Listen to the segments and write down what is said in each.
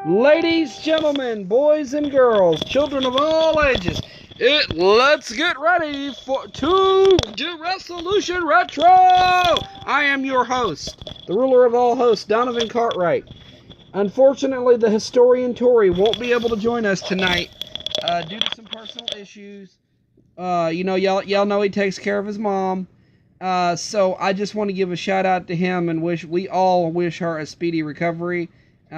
Ladies, gentlemen, boys and girls, children of all ages, let's get ready to do Resolution Retro! I am your host, the ruler of all hosts, Donovan Cartwright. Unfortunately, the historian Tori won't be able to join us tonight due to some personal issues. Y'all know he takes care of his mom. So I just want to give a shout out to him and we all wish her a speedy recovery. We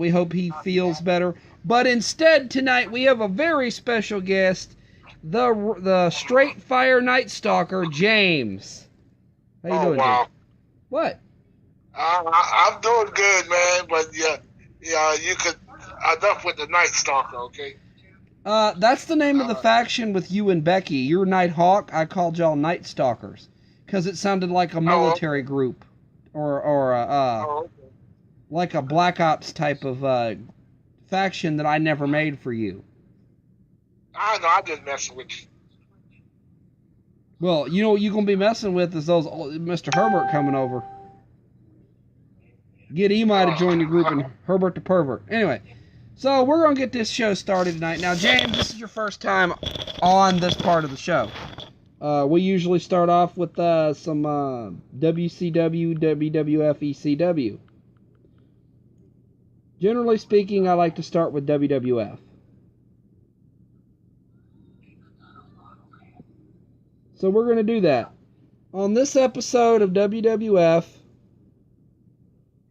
hope he feels better. But instead, tonight, we have a very special guest, the Straight Fire Night Stalker, James. How you doing, wow. James? What? I'm doing good, man. But yeah, you could enough with the Night Stalker, okay? That's the name of the faction with you and Becky. You're Night Hawk. I called y'all Night Stalkers because it sounded like a military group, or like a Black Ops type of faction that I never made for you. I know, I'm just messing with you. Well, you know what you're going to be messing with is those Mr. Herbert coming over. Get Emi to join the group and Herbert the Pervert. Anyway, so we're going to get this show started tonight. Now, James, this is your first time on this part of the show. We usually start off with some WCW, WWF, ECW. Generally speaking, I like to start with WWF. So we're going to do that. On this episode of WWF,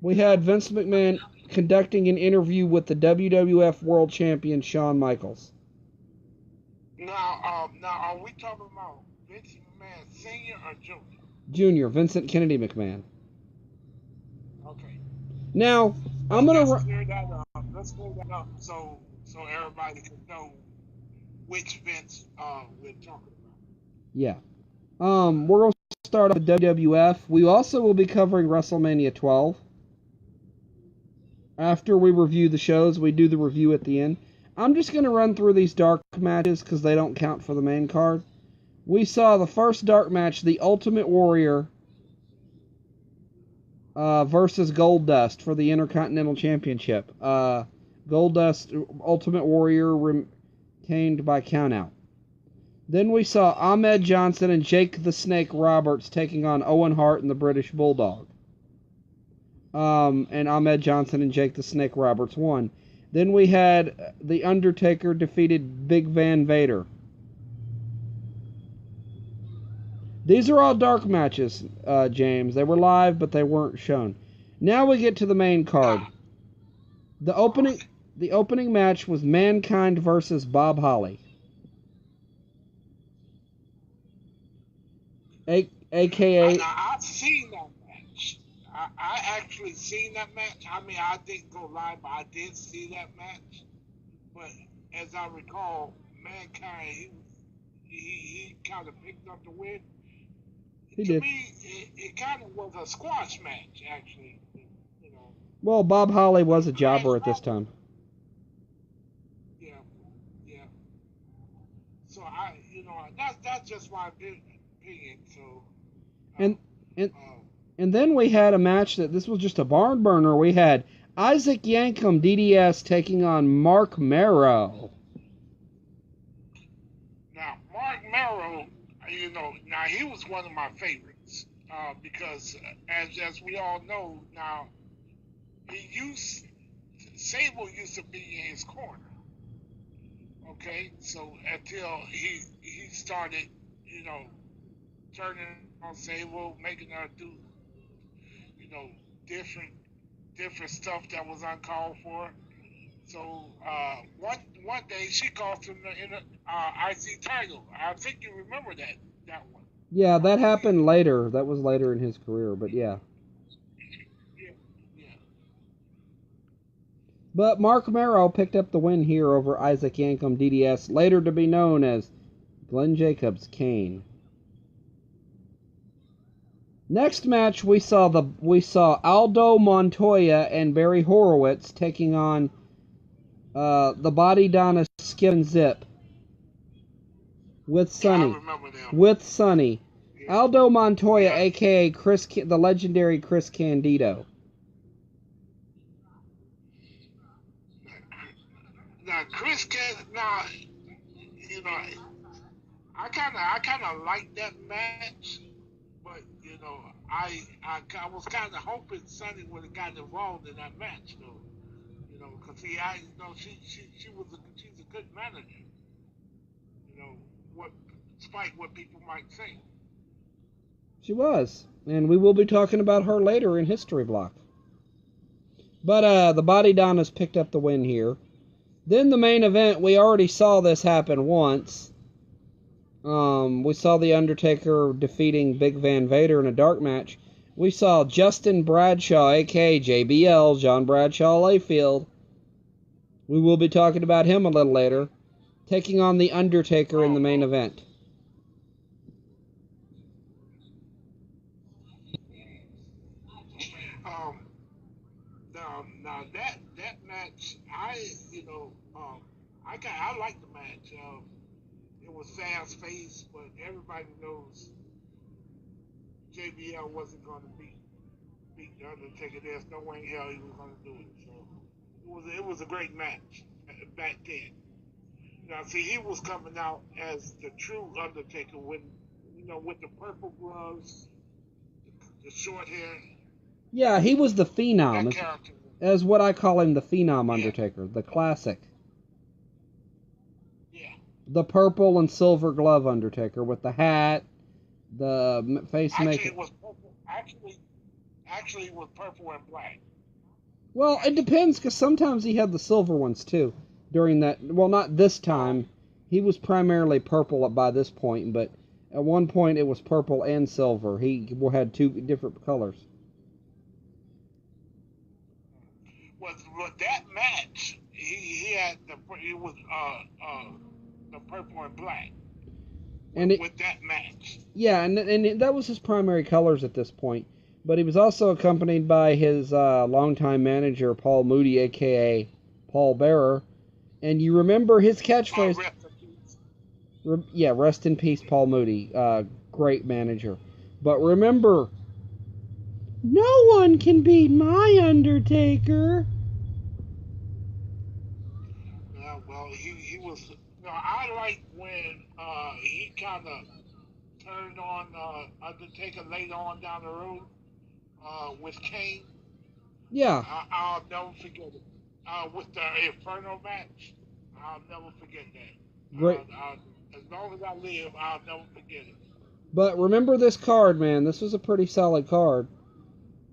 we had Vince McMahon conducting an interview with the WWF World Champion Shawn Michaels. Now, are we talking about Vince McMahon Sr. or Jr.? Junior, Vincent Kennedy McMahon. Okay. Now, I'm gonna let's clear that up so everybody can know which Vince we're talking about. Yeah. We're gonna start off with WWF. We also will be covering WrestleMania 12. After we review the shows, we do the review at the end. I'm just gonna run through these dark matches because they don't count for the main card. We saw the first dark match, the Ultimate Warrior versus Goldust for the Intercontinental Championship. Goldust, Ultimate Warrior, retained by countout. Then we saw Ahmed Johnson and Jake the Snake Roberts taking on Owen Hart and the British Bulldog. And Ahmed Johnson and Jake the Snake Roberts won. Then we had The Undertaker defeated Big Van Vader. These are all dark matches, James. They were live, but they weren't shown. Now we get to the main card. The opening match was Mankind versus Bob Holly. AKA... Now, I've seen that match. I actually seen that match. I mean, I didn't go live, but I did see that match. But as I recall, Mankind, he kind of picked up the win. He to did. me, it kind of was a squash match, actually. You know. Well, Bob Holly was a jobber at this time. Yeah. So that's just my opinion. So. And then we had a match that this was just a barn burner. We had Isaac Yankem DDS taking on Mark Marrow. Now, Mark Marrow, now he was one of my favorites because, as we all know, now Sable used to be in his corner. Okay, so until he started, turning on Sable, making her do, different stuff that was uncalled for. So one day she cost him in the IC title. I think you remember that one. Yeah, that happened later. That was later in his career, but yeah. Yeah. But Mark Marrow picked up the win here over Isaac Yankem DDS, later to be known as Glenn Jacobs Kane. Next match, we saw Aldo Montoya and Barry Horowitz taking on the Body Donna Skip and Zip with Sonny. Yeah, I remember them. With Sonny. Yeah. Aldo Montoya, a.k.a. the legendary Chris Candido. Chris can now. You know, I kind of like that match, but I was kind of hoping Sonny would have gotten involved in that match, though. Because she's a good manager. You know what, despite what people might say. She was. And we will be talking about her later in History Block. But the Body Donnas picked up the win here. Then the main event, we already saw this happen once. We saw The Undertaker defeating Big Van Vader in a dark match. We saw Justin Bradshaw, a.k.a. JBL, John Bradshaw Layfield. We will be talking about him a little later, taking on The Undertaker in the main event. Now that match, I like the match. It was fast paced, but everybody knows JBL wasn't going to beat the Undertaker. There's no way in hell he was going to do it. So it was a great match back then. Now see, he was coming out as the true Undertaker with the purple gloves, the short hair. Yeah, he was the Phenom. That character. As what I call him, the Phenom Undertaker, the classic. Yeah. The purple and silver glove Undertaker with the hat, the face makeup. Actually, it was purple and black. Well, it depends, because sometimes he had the silver ones, too, during that. Well, not this time. He was primarily purple by this point, but at one point it was purple and silver. He had two different colors. With that match, he had it was the purple and black. And with that match. Yeah, and that was his primary colors at this point. But he was also accompanied by his longtime manager, Paul Moody, a.k.a. Paul Bearer. And you remember his catchphrase... rest in peace, Paul Moody. Great manager. But remember, no one can beat my Undertaker. Well, he was... I like when he kind of turned on Undertaker later on down the road with Kane. Yeah. I'll never forget it. With the Inferno match, I'll never forget that. Great. As long as I live, I'll never forget it. But remember this card, man. This was a pretty solid card.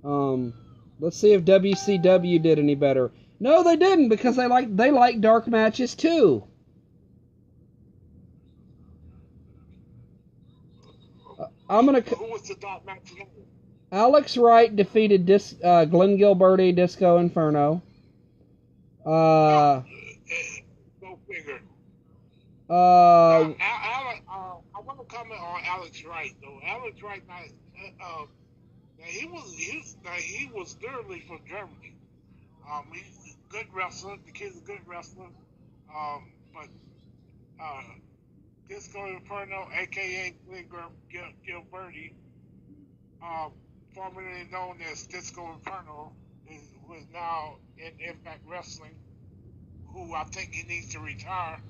Let's see if WCW did any better. No, they didn't, because they like dark matches too. Who was the dark match? Alex Wright defeated Glenn Gilberti, Disco Inferno. Go figure. I want to comment on Alex Wright though. Alex Wright, he was literally from Germany. He's a good wrestler. The kid's a good wrestler. But Disco Inferno, aka Glenn Gilberti, formerly known as Disco Inferno, who is now in Impact Wrestling, who I think he needs to retire.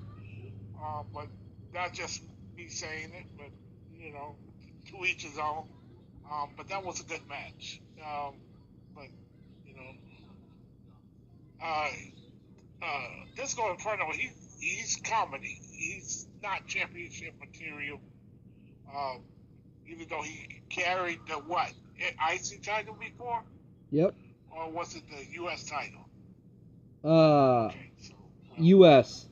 But that's just me saying it, but to each his own. But that was a good match. But Disco Inferno, he's comedy. He's not championship material. Even though he carried the IC title before? Yep. Or was it the U.S. title? U.S.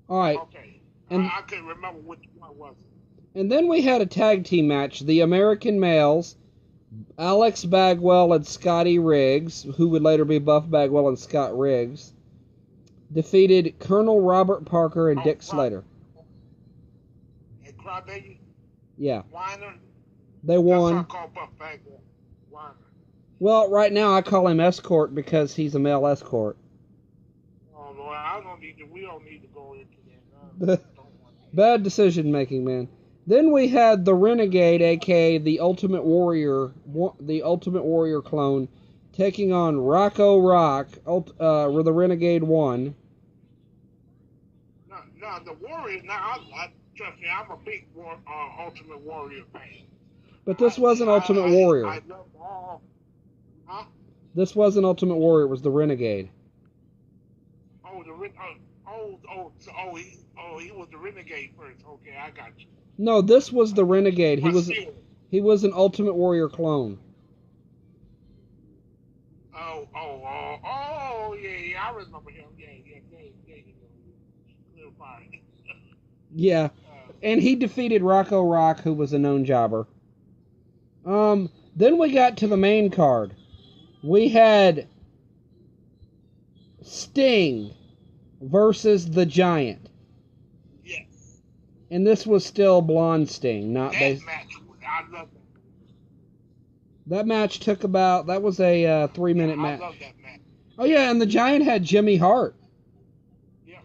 All right. Okay. And I couldn't remember which one was it. And then we had a tag team match. The American Males, Alex Bagwell and Scotty Riggs, who would later be Buff Bagwell and Scott Riggs, defeated Colonel Robert Parker and Dick Slater. And Crybaby? Yeah. Weiner? They won. That's what I call Buff Bagwell. Weiner. Well, right now I call him Escort because he's a male escort. Oh, Lord, we don't need to go into that. Bad decision making, man. Then we had the Renegade, aka the Ultimate Warrior clone, taking on Rocco Rock, the Renegade 1. No, the Warrior. Now, trust me, I'm a big Ultimate Warrior fan. But this wasn't Ultimate Warrior. I love all. Huh? This wasn't Ultimate Warrior. It was the Renegade. Oh, he was the Renegade first. Okay, I got you. No, this was the Renegade. He was an Ultimate Warrior clone. Yeah, I remember him. Yeah, you know, clarifying. Yeah, and he defeated Rocco Rock, who was a known jobber. Then we got to the main card. We had Sting versus the Giant. Yes. And this was still blonde Sting, not that match. I love that. That match took about. That was a 3-minute match. I love that match. Oh yeah, and the Giant had Jimmy Hart. Yeah.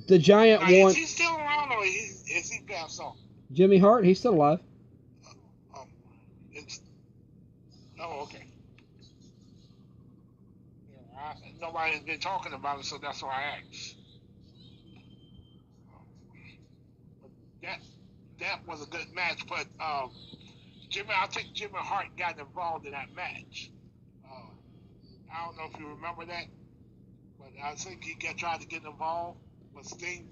The Giant won. Is he still around, or is he passed on? Jimmy Hart, he's still alive. Okay. Yeah, nobody's been talking about it, so that's why I asked. That was a good match, but I think Jimmy Hart got involved in that match. I don't know if you remember that, but I think he tried to get involved, but Sting,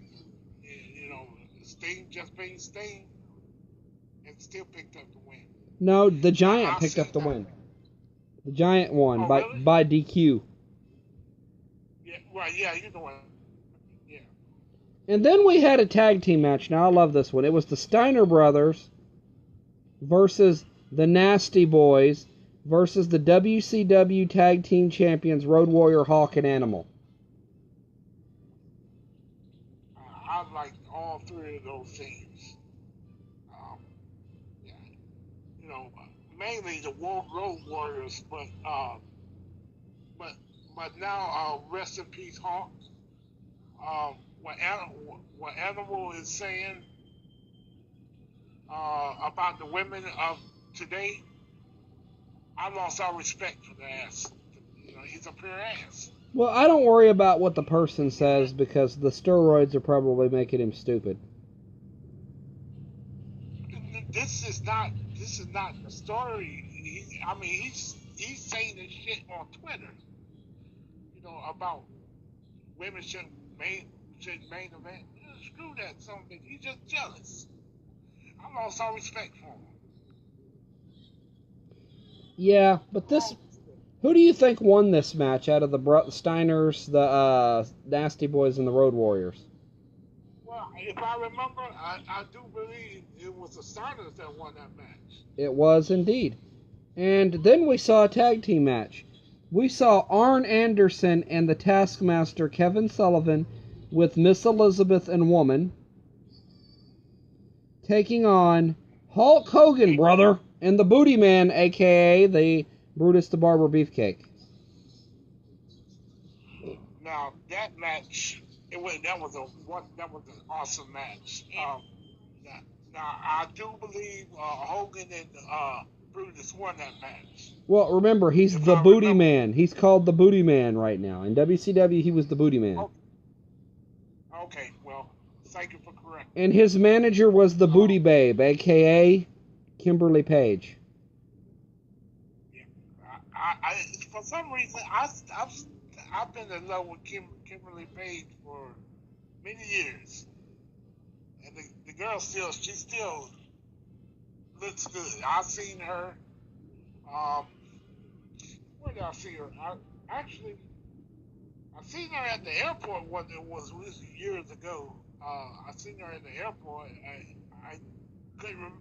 Sting just being Sting, and still picked up the win. No, the Giant picked up the win. The Giant won by DQ. Yeah, right. Yeah, you know what. Yeah. And then we had a tag team match. Now I love this one. It was the Steiner Brothers versus the Nasty Boys versus the WCW Tag Team Champions Road Warrior, Hawk, and Animal. I liked all three of those teams. Yeah, mainly the Road Warriors, but now rest in peace, Hawk. What Animal is saying about the women of today, I lost all respect for the ass. He's a pure ass. Well, I don't worry about what the person says because the steroids are probably making him stupid. This is not the story. He's saying this shit on Twitter. About women should main event. Screw that something. He's just jealous. I lost all respect for him. Yeah, but who do you think won this match out of the Steiners, the Nasty Boys, and the Road Warriors? Well, if I remember, I do believe it was the Steiners that won that match. It was indeed. And then we saw a tag team match. We saw Arn Anderson and the Taskmaster Kevin Sullivan with Miss Elizabeth and Woman taking on Hulk Hogan, brother, and the Booty Man, a.k.a. the Brutus the Barber Beefcake. Now, that match, that was an awesome match. Now, I do believe Hogan and Brutus won that match. Well, remember, he's the Booty Man. He's called the Booty Man right now. In WCW, he was the Booty Man. Okay, well, thank you for correcting. And his manager was the Booty Babe, a.k.a. Kimberly Page. Yeah, for some reason, I've been in love with Kimberly Page for many years. And the girl she still looks good. I've seen her. Where did I see her? I seen her at the airport. It was years ago. I seen her at the airport. I couldn't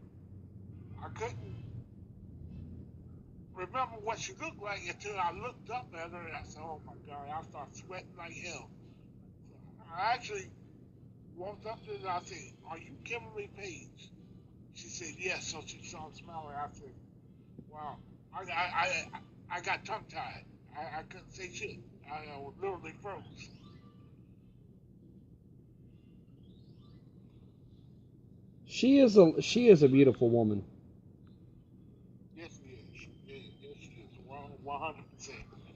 remember what she looked like until I looked up at her and I said, "Oh my God!" I started sweating like hell. I actually walked up to her and I said, "Are you Kimberly Page?" She said, "Yes." So she saw me smiling. I said, "Wow." I got tongue tied. I couldn't say shit. I literally froze. She is a beautiful woman. 100%.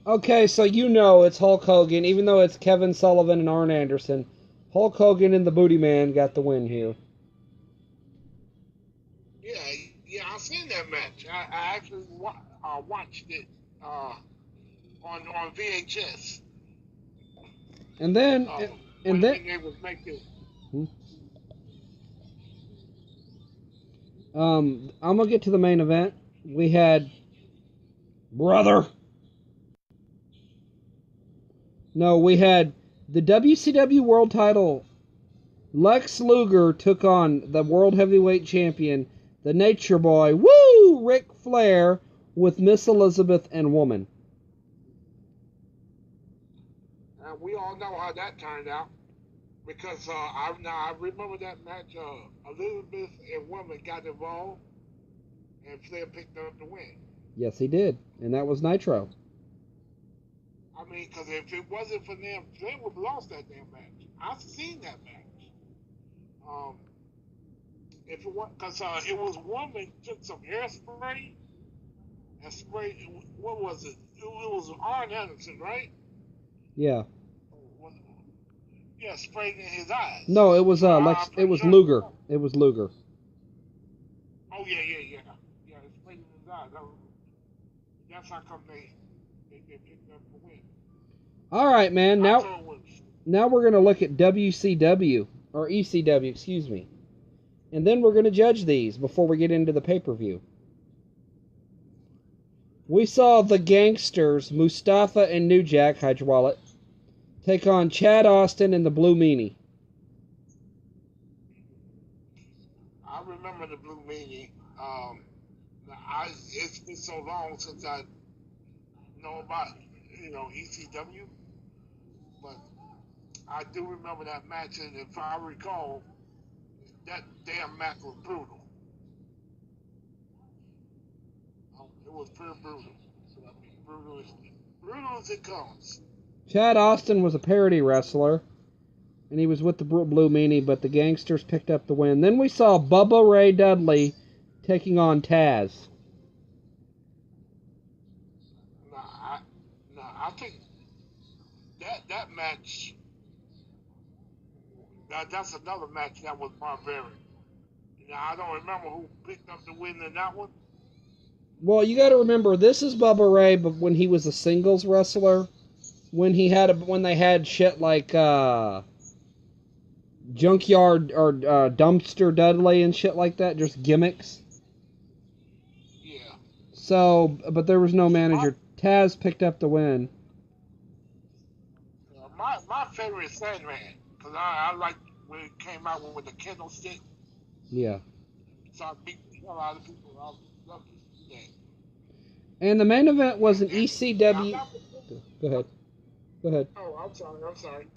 Okay, so you know it's Hulk Hogan, even though it's Kevin Sullivan and Arn Anderson. Hulk Hogan and the Booty Man got the win here. Yeah, yeah, I seen that match. I actually watched it on VHS. And then, and then, When they was making. I'm gonna get to the main event. We had brother. No, we had the WCW World Title. Lex Luger took on the World Heavyweight Champion, the Nature Boy, Ric Flair, with Miss Elizabeth and Woman. We all know how that turned out because I remember that match. Elizabeth and Woman got involved, and Flair picked up the win. Yes, he did, and that was Nitro. I mean, because if it wasn't for them, Flair would have lost that damn match. I've seen that match. If it was because it was Woman took some hairspray and sprayed. What was it? It was Arn Anderson, right? Yeah. Yeah, sprayed in his eyes. No, it was Lex. It was Luger. It was Luger. Oh yeah, it sprayed in his eyes. That's how come they picked up the win. All right, man. Now we're gonna look at WCW or ECW, excuse me, and then we're gonna judge these before we get into the pay-per-view. We saw the Gangsters, Mustafa and New Jack Hydraulic, take on Chad Austin and the Blue Meanie. I remember the Blue Meanie. It's been so long since I know about ECW, but I do remember that match, and if I recall, that damn match was brutal. It was pretty brutal. Brutal as it comes. Chad Austin was a parody wrestler, and he was with the Blue Meanie, but the Gangsters picked up the win. Then we saw Bubba Ray Dudley taking on Taz. I think that match, that's another match that was barbaric. I don't remember who picked up the win in that one. Well, you got to remember, this is Bubba Ray, but when he was a singles wrestler, when they had shit like Junkyard or Dumpster Dudley and shit like that, just gimmicks. Yeah. So, but there was no manager. Taz picked up the win. My favorite is Sandman, because I like when it came out with the kendo stick. Yeah. So I beat a lot of people. I love that. And the main event was an ECW. Go ahead. Oh, I'm sorry.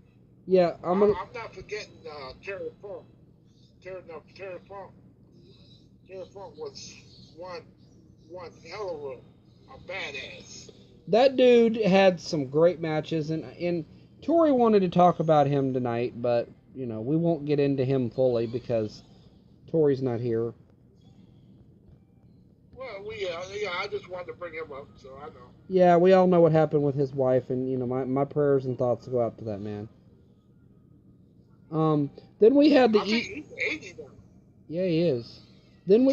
Yeah, I'm not forgetting Terry Funk. Terry Funk was one hell of a badass. That dude had some great matches, and Tori wanted to talk about him tonight, but we won't get into him fully because Tori's not here. Well, I just wanted to bring him up, so I know. Yeah, we all know what happened with his wife, and my prayers and thoughts go out to that man. Then we had I think he's 80 now. Yeah, he is. Then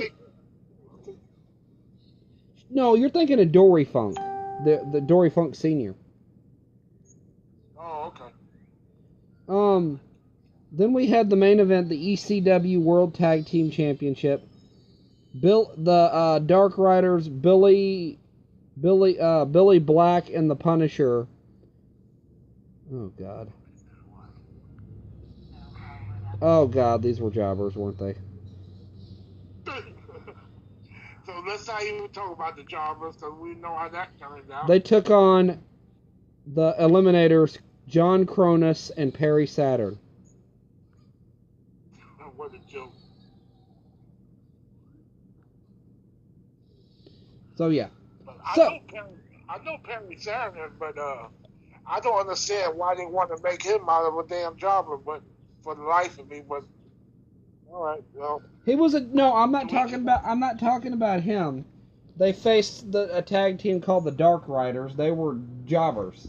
No, you're thinking of Dory Funk, the Dory Funk Senior. Oh, okay. Then we had the main event, the ECW World Tag Team Championship. The Dark Riders, Billy Black and the Punisher. Oh God, these were jobbers, weren't they? So let's not even talk about the jobbers, because we know how that turned out. They took on the Eliminators, John Cronus and Perry Saturn. What a joke. So yeah. I know Perry Saturn, but I don't understand why they want to make him out of a damn jobber. But for the life of me, but all right, well. He was no. I'm not talking about him. They faced a tag team called the Dark Riders. They were jobbers.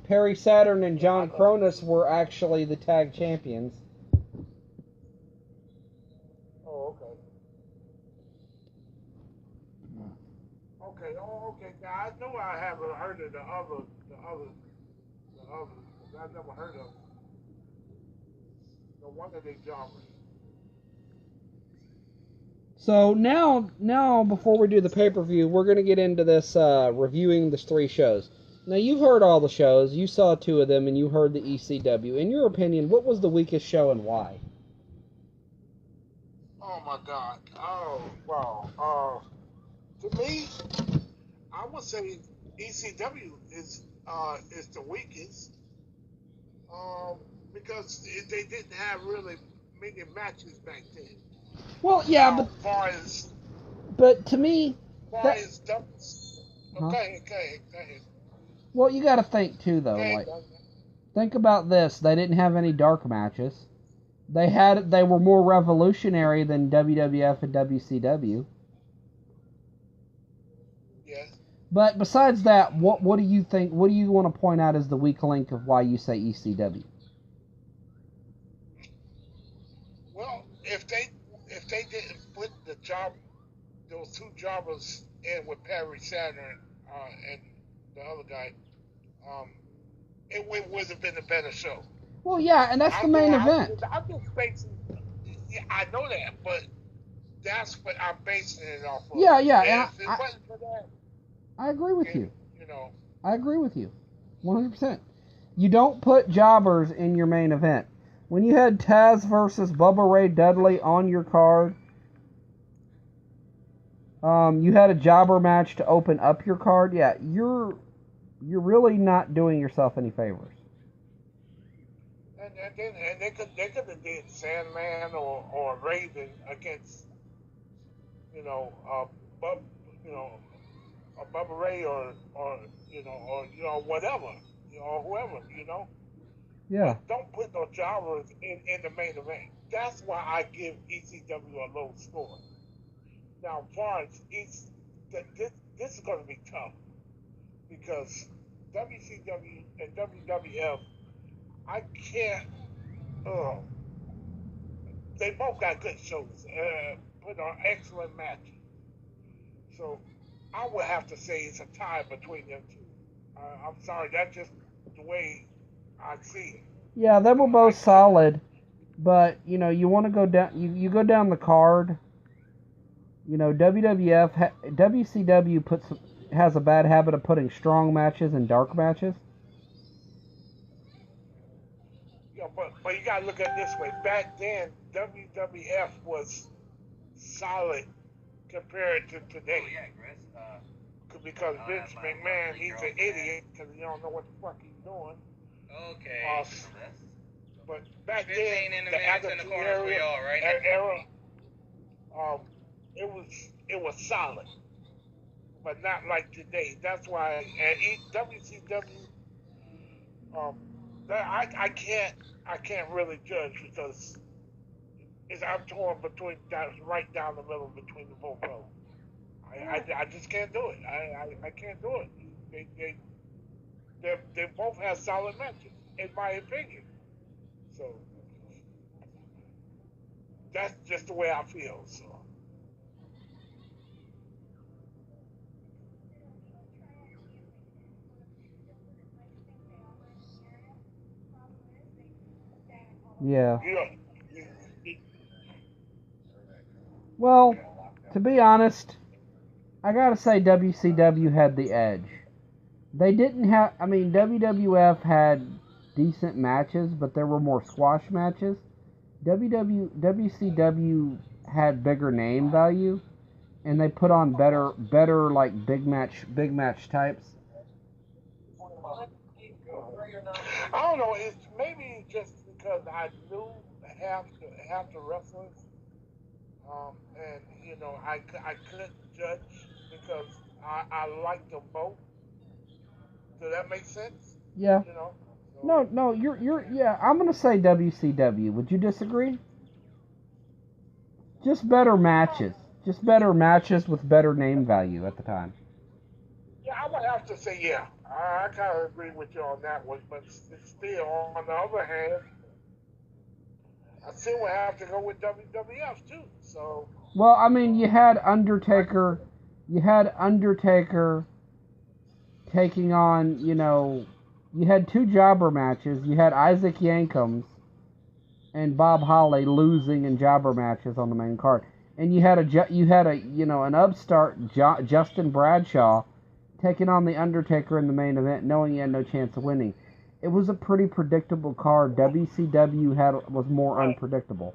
Perry Saturn and John Cronus were actually the tag champions. Oh, okay. Okay. Oh, okay. Now, I know I haven't heard of the other. I never heard of the one of the jobbers. So now before we do the pay-per-view, we're going to get into this reviewing the 3 shows. Now, you've heard all the shows. You saw 2 of them, and you heard the ECW. In your opinion, what was the weakest show and why? Oh my God. Oh wow. To me, I would say ECW is the weakest. Because they didn't have really many matches back then. Well, yeah, Now, but to me, far that, as doubles. huh? Go ahead. Well, you got to think too, though. Okay. Like, think about this: they didn't have any dark matches. They were more revolutionary than WWF and WCW. Yes. But besides that, what do you think? What do you want to point out as the weak link of why you say ECW? Well, if they didn't put those 2 jobbers in with Perry Saturn and the other guy, it would have been a better show. Well, yeah, and that's the main event. I'm just basing. Yeah, I know that, but that's what I'm basing it off of. Yeah, And if it wasn't for that, I agree with you. You know. I agree with you, 100%. You don't put jobbers in your main event. When you had Taz versus Bubba Ray Dudley on your card, you had a jobber match to open up your card. Yeah, you're really not doing yourself any favors. And they could have did Sandman or Raven against Bub a Bubba Ray or whatever or whoever Yeah. But don't put no jobbers in the main event. That's why I give ECW a low score. Now, as far as this is going to be tough because WCW and WWF, I can't. They both got good shows, put on excellent matches. So I would have to say it's a tie between them 2. I'm sorry, that's just the way I see it. Yeah, they were both solid, but you want to go down. You go down the card. WCW has a bad habit of putting strong matches and dark matches. Yeah, but you gotta look at it this way. Back then, WWF was solid compared to today. Oh, yeah, Chris. Because Vince McMahon, he's an idiot because he don't know what the fuck he's doing. Okay. But back Vince then, ain't in the the minutes in the corners for y'all, right? era, it was solid, but not like today. That's why at WCW, I can't really judge because I'm torn between right down the middle between the both of them. I just can't do it. I can't do it. They both have solid matches, in my opinion. So that's just the way I feel. So. Yeah. Yeah. Well, to be honest, I gotta say WCW had the edge. They didn't have. I mean, WWF had decent matches, but there were more squash matches. WCW had bigger name value, and they put on better like big match types. I don't know. It's maybe just because I knew half the wrestlers, and I couldn't judge because I liked them both. Does that make sense? Yeah. So, No, you're yeah. I'm gonna say WCW. Would you disagree? Just better matches. Just better matches with better name value at the time. Yeah, I would have to say yeah. I kind of agree with you on that one, but still, on the other hand, I still would have to go with WWF too. So. Well, I mean, you had Undertaker. You had Undertaker taking on, you had two jobber matches. You had Isaac Yankems and Bob Holly losing in jobber matches on the main card, and you had an upstart Justin Bradshaw taking on the Undertaker in the main event, knowing he had no chance of winning. It was a pretty predictable card. WCW was more unpredictable.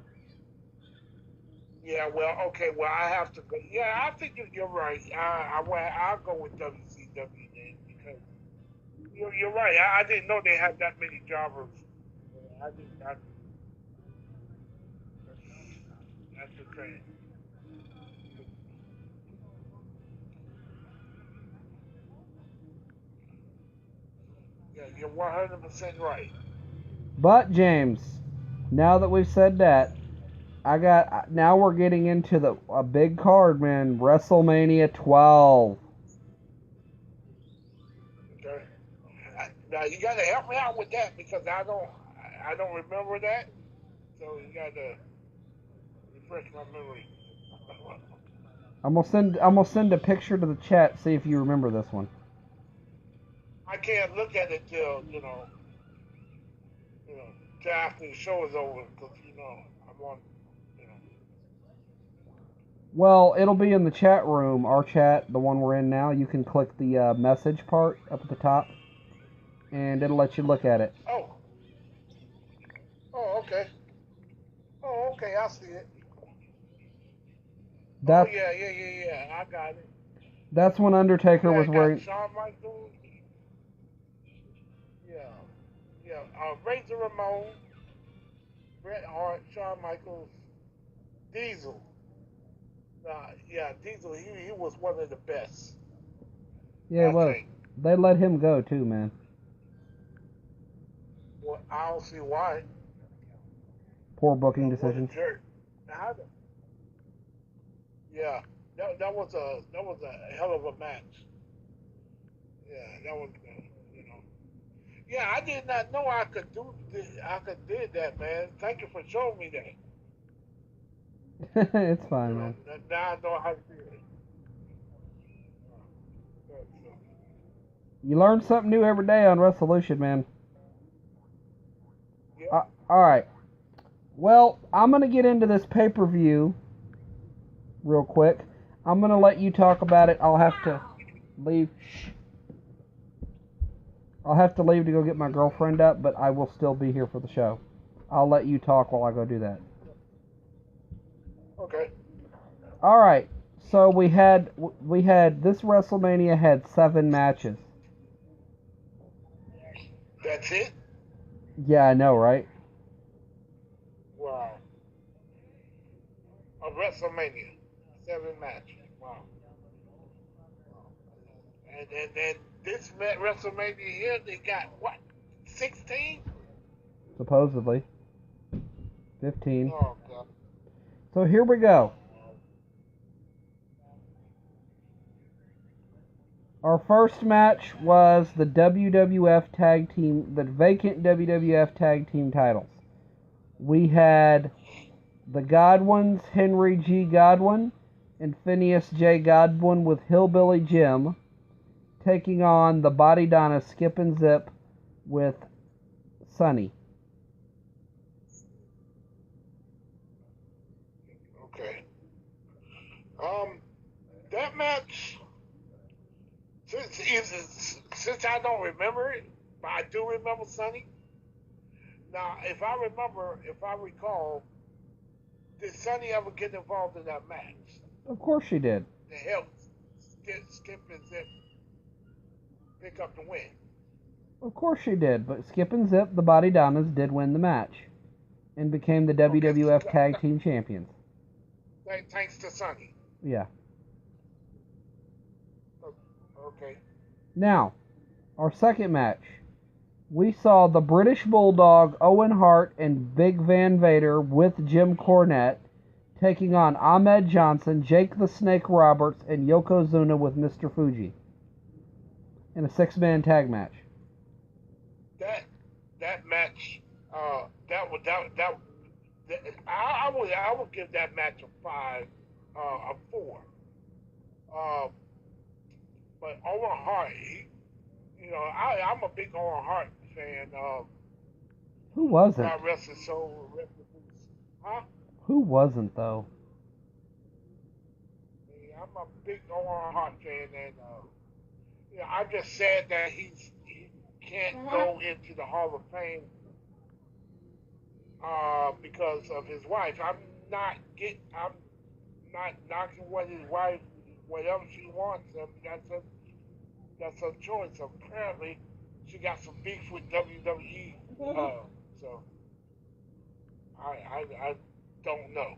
Yeah, well, okay, well, I have to go. Yeah, I think you're right. I'll go with WCW then because you're right. I didn't know they had that many jobbers. I didn't. That's the thing. Yeah, you're 100% right. But James, now that we've said that, now we're getting into a big card, man. WrestleMania 12. Okay. Now you got to help me out with that because I don't remember that. So you got to refresh my memory. I'm gonna send a picture to the chat. See if you remember this one. I can't look at it till till after the show is over because I'm on. Well, it'll be in the chat room, our chat, the one we're in now. You can click the message part up at the top, and it'll let you look at it. Oh. Oh, okay. Oh, okay. I see it. That's, Yeah. I got it. That's when Undertaker was wearing. Shawn Michaels. Yeah. Razor Ramon, Bret Hart, Shawn Michaels, Diesel. Diesel. He was one of the best. Yeah, it was. They let him go too, man. Well, I don't see why. Poor booking decision. Yeah, that was a hell of a match. Yeah, that was Yeah, I did not know I could did that, man. Thank you for showing me that. It's fine, man. Now I know how to do it. You learn something new every day on Resolution, man. Yeah. All right. Well, I'm going to get into this pay-per-view real quick. I'm going to let you talk about it. I'll have to leave. To go get my girlfriend up, but I will still be here for the show. I'll let you talk while I go do that. Okay. All right. So we had this WrestleMania had 7 matches. That's it? Yeah, I know, right? Wow. A WrestleMania. 7 matches. Wow. And this WrestleMania here, they got what? 16? Supposedly. 15. Oh, God. So here we go. Our first match was the WWF Tag Team, the vacant WWF Tag Team titles. We had the Godwins, Henry G. Godwin, and Phineas J. Godwin with Hillbilly Jim, taking on the Body Donna Skip and Zip with Sonny. Okay. That match, since I don't remember it, but I do remember Sonny. Now, if I recall, did Sonny ever get involved in that match? Of course she did. To help Skip and Zip pick up the win. Of course she did, but Skip and Zip, the Body Donnas, did win the match and became the WWF Tag Team Champions. Thanks to Sonny. Yeah. Okay. Now, our second match, we saw the British Bulldog, Owen Hart, and Big Van Vader with Jim Cornette taking on Ahmed Johnson, Jake the Snake Roberts, and Yokozuna with Mr. Fuji in a 6-man tag match. That match, I would give that match a 4. But Owen Hart, I'm a big Owen Hart fan. Who wasn't? God rest his soul, rest in peace. Huh? Who wasn't, though? Yeah, I'm a big Owen Hart fan, and I'm just sad that he can't go into the Hall of Fame because of his wife. I'm not knocking what his wife, whatever she wants. That's her choice. Apparently, she got some beef with WWE. So I don't know.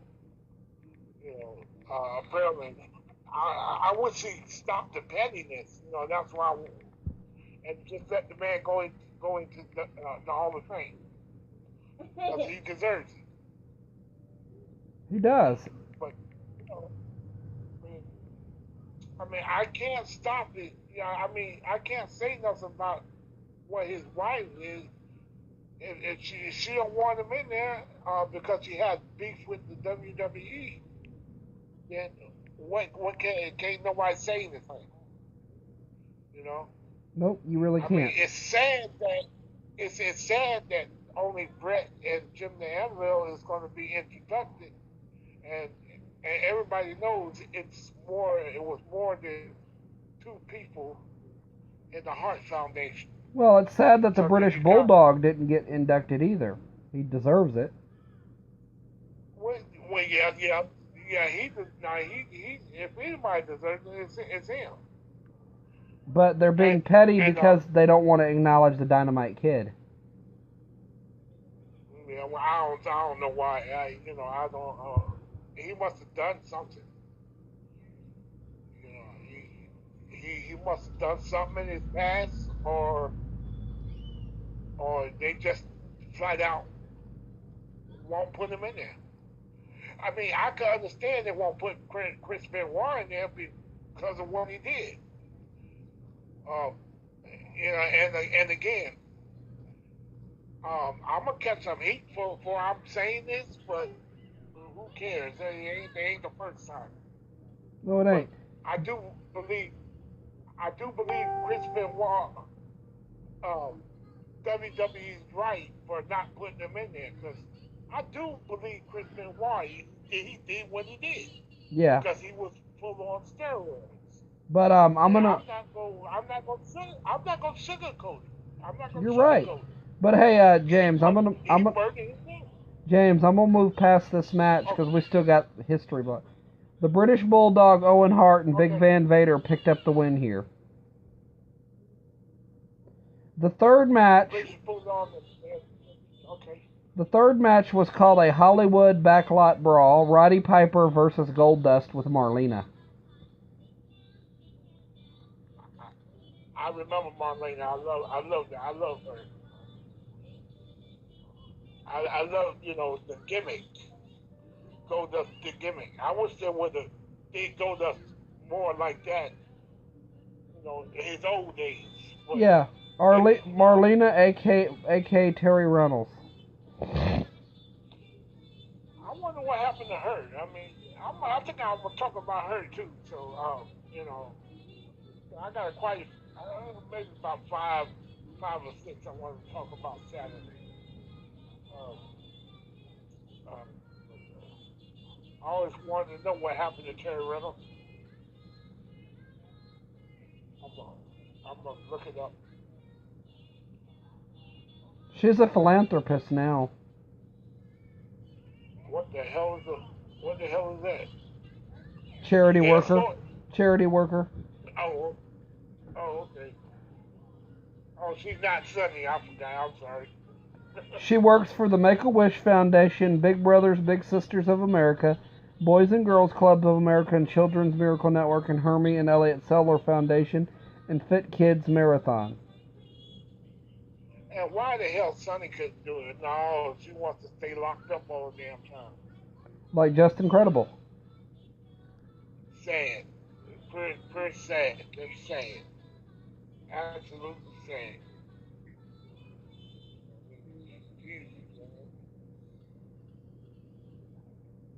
Apparently, I wish he stopped the pettiness. That's why, and just let the man go into the Hall of Fame because he deserves it. He does. But I can't stop it. I can't say nothing about what his wife is. If she don't want him in there because she has beef with the WWE, then what can't nobody say anything? You know. Nope, you really can't. It's sad that only Brett and Jim the Anvil is going to be introduced, and everybody knows it was more than 2 people in the Hart Foundation. Well, it's sad that the So British Bulldog didn't get inducted either. He deserves it. Well, yeah. He if anybody deserves it, it's him. But they're being petty because they don't want to acknowledge the Dynamite Kid. Yeah, well, I don't know why. I don't. He must have done something. He must have done something in his past, or they just flat out won't put him in there. I could understand they won't put Chris Benoit in there because of what he did. Um, and again, I'm gonna catch some heat for I'm saying this, but who cares? It ain't the first time. No, it ain't. But I do believe Chris Benoit, WWE's right for not putting him in there because I do believe Chris Benoit he did what he did. Yeah. Because he was full on steroids. But I'm not gonna sugarcoat it. You're right. But hey, James, I'm gonna move past this match because we still got history. But the British Bulldog, Owen Hart, and Big Van Vader picked up the win here. The third match. The third match was called a Hollywood Backlot Brawl: Roddy Piper versus Goldust with Marlena. I remember Marlena. I love her. I love the gimmick. Goldust the gimmick. I wish they would have did Goldust more like that. In his old days. But yeah, Marlena, aka Terry Runnels. I wonder what happened to her. I think I'm gonna talk about her too. So, I got maybe about five or six I want to talk about Saturday. Um, I always wanted to know what happened to Terry Reynolds. I'm gonna look it up. She's a philanthropist now. What the hell is that? Charity worker. Charity worker. Oh, okay. Oh, she's not Sunny. I forgot. I'm sorry. She works for the Make-A-Wish Foundation, Big Brothers Big Sisters of America, Boys and Girls Clubs of America, and Children's Miracle Network, and Hermie and Elliott Seller Foundation, and Fit Kids Marathon. And why the hell Sunny couldn't do it? No, she wants to stay locked up all the damn time. Like, just incredible. Sad. Pretty sad. Just sad. Absolutely sad. Jesus, man.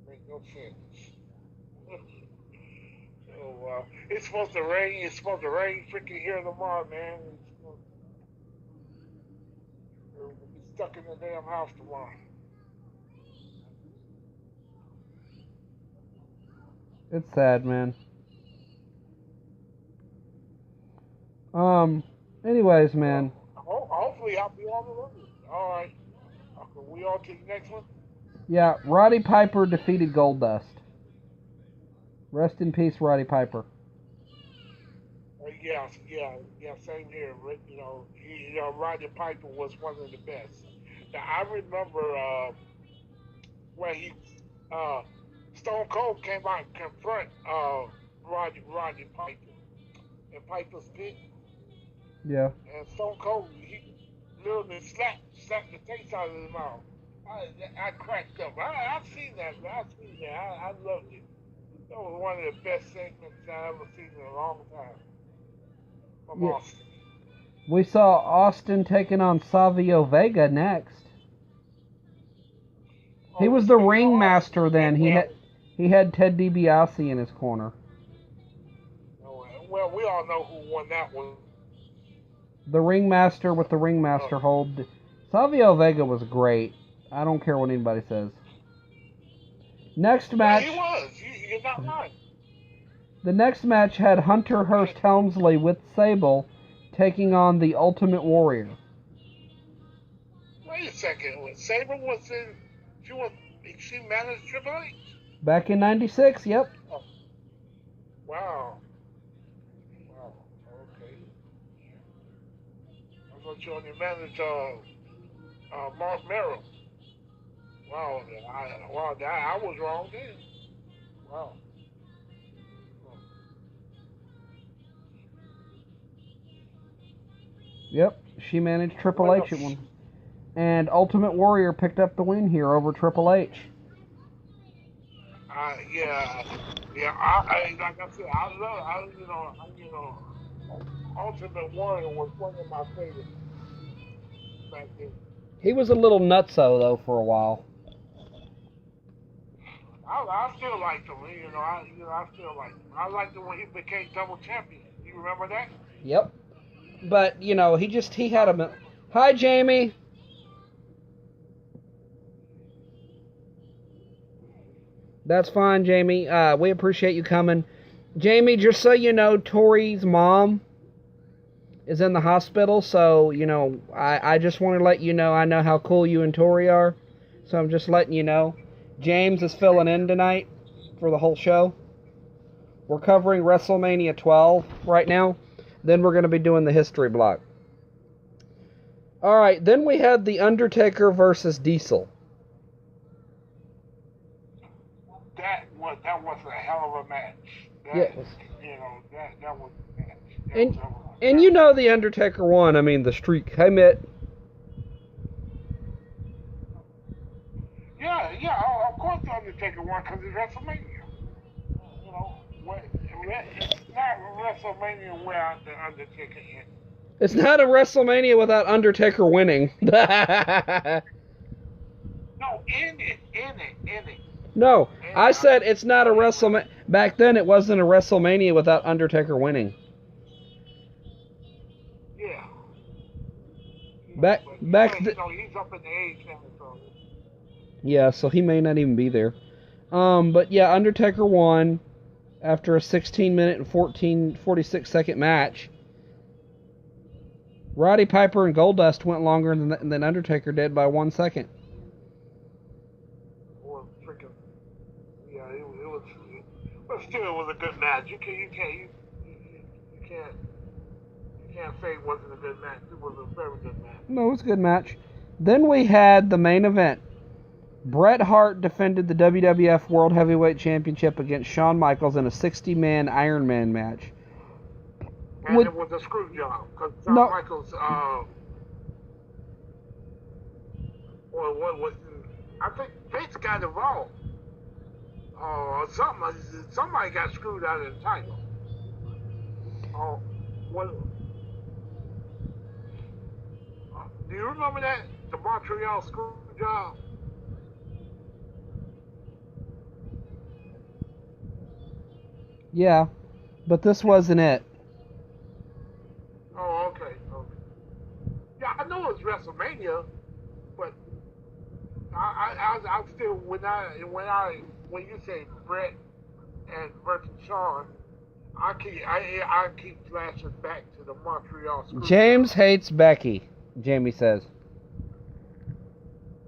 Make no sense. So, it's supposed to rain. It's supposed to rain freaking here tomorrow, man. We'll be stuck in the damn house tomorrow. It's sad, man. Anyways, man. Hopefully I'll be on the road. All right. Okay, we on to the next one? Yeah, Roddy Piper defeated Goldust. Rest in peace, Roddy Piper. Yeah, same here. Roddy Piper was one of the best. Now, I remember when Stone Cold came out and confront Roddy Piper in Piper's Pit. Yeah. And Stone Cold, he literally slapped the taste out of his mouth. I cracked up. I've seen that, man. I loved it. That was one of the best segments I've ever seen in a long time. From Austin. We saw Austin taking on Savio Vega next. He was the ringmaster then. He had Ted DiBiase in his corner. Well, we all know who won that one. The ringmaster with the ringmaster hold. Savio Vega was great. I don't care what anybody says. Next match. Yeah, he was. You're not lying. The next match had Hunter Hearst Helmsley with Sable taking on the Ultimate Warrior. Wait a second. Sable was in. She managed Triple H? Back in '96, yep. Oh. Wow. Okay. I thought you only managed Mark Merrill. Wow. I was wrong then. Wow. Yep, she managed Triple H at one. And Ultimate Warrior picked up the win here over Triple H. Yeah. Like I said, Ultimate Warrior was one of my favorites back then. He was a little nutso though for a while. I still liked him. I still liked him. I liked him when he became double champion. You remember that? Yep. But he had a. Hi, Jamie. That's fine, Jamie. We appreciate you coming. Jamie, just so you know, Tori's mom is in the hospital, so, I just want to let you know I know how cool you and Tori are, so I'm just letting you know. James is filling in tonight for the whole show. We're covering WrestleMania 12 right now. Then we're going to be doing the history block. Alright, then we had The Undertaker versus Diesel. That was a hell of a match. Yes. That was a match. And The Undertaker won. I mean, the streak. Hey, Mitt. Yeah, of course The Undertaker won because it's WrestleMania. It's not WrestleMania without The Undertaker in. It's not a WrestleMania without Undertaker winning. No, in it. No, I said it's not a WrestleMania. Back then, it wasn't a WrestleMania without Undertaker winning. Yeah. Back. He's up in the age now, so. Yeah, so he may not even be there. But yeah, Undertaker won after a 16-minute and 46-second match. Roddy Piper and Goldust went longer than Undertaker did by 1 second. But still, it was a good match. You can't say it wasn't a good match. It was a very good match. No, it was a good match. Then we had the main event. Bret Hart defended the WWF World Heavyweight Championship against Shawn Michaels in a 60-man Iron Man match. And it was a screw job because Shawn Michaels, I think Vince got involved. somebody got screwed out of the title. Oh, what? Do you remember that? The Montreal screw job? Yeah, but this wasn't it. Oh, okay. Yeah, I know it's WrestleMania, but I still when you say Brett and versus Shawn, I keep flashing back to the Montreal screw James job. hates Becky, Jamie says.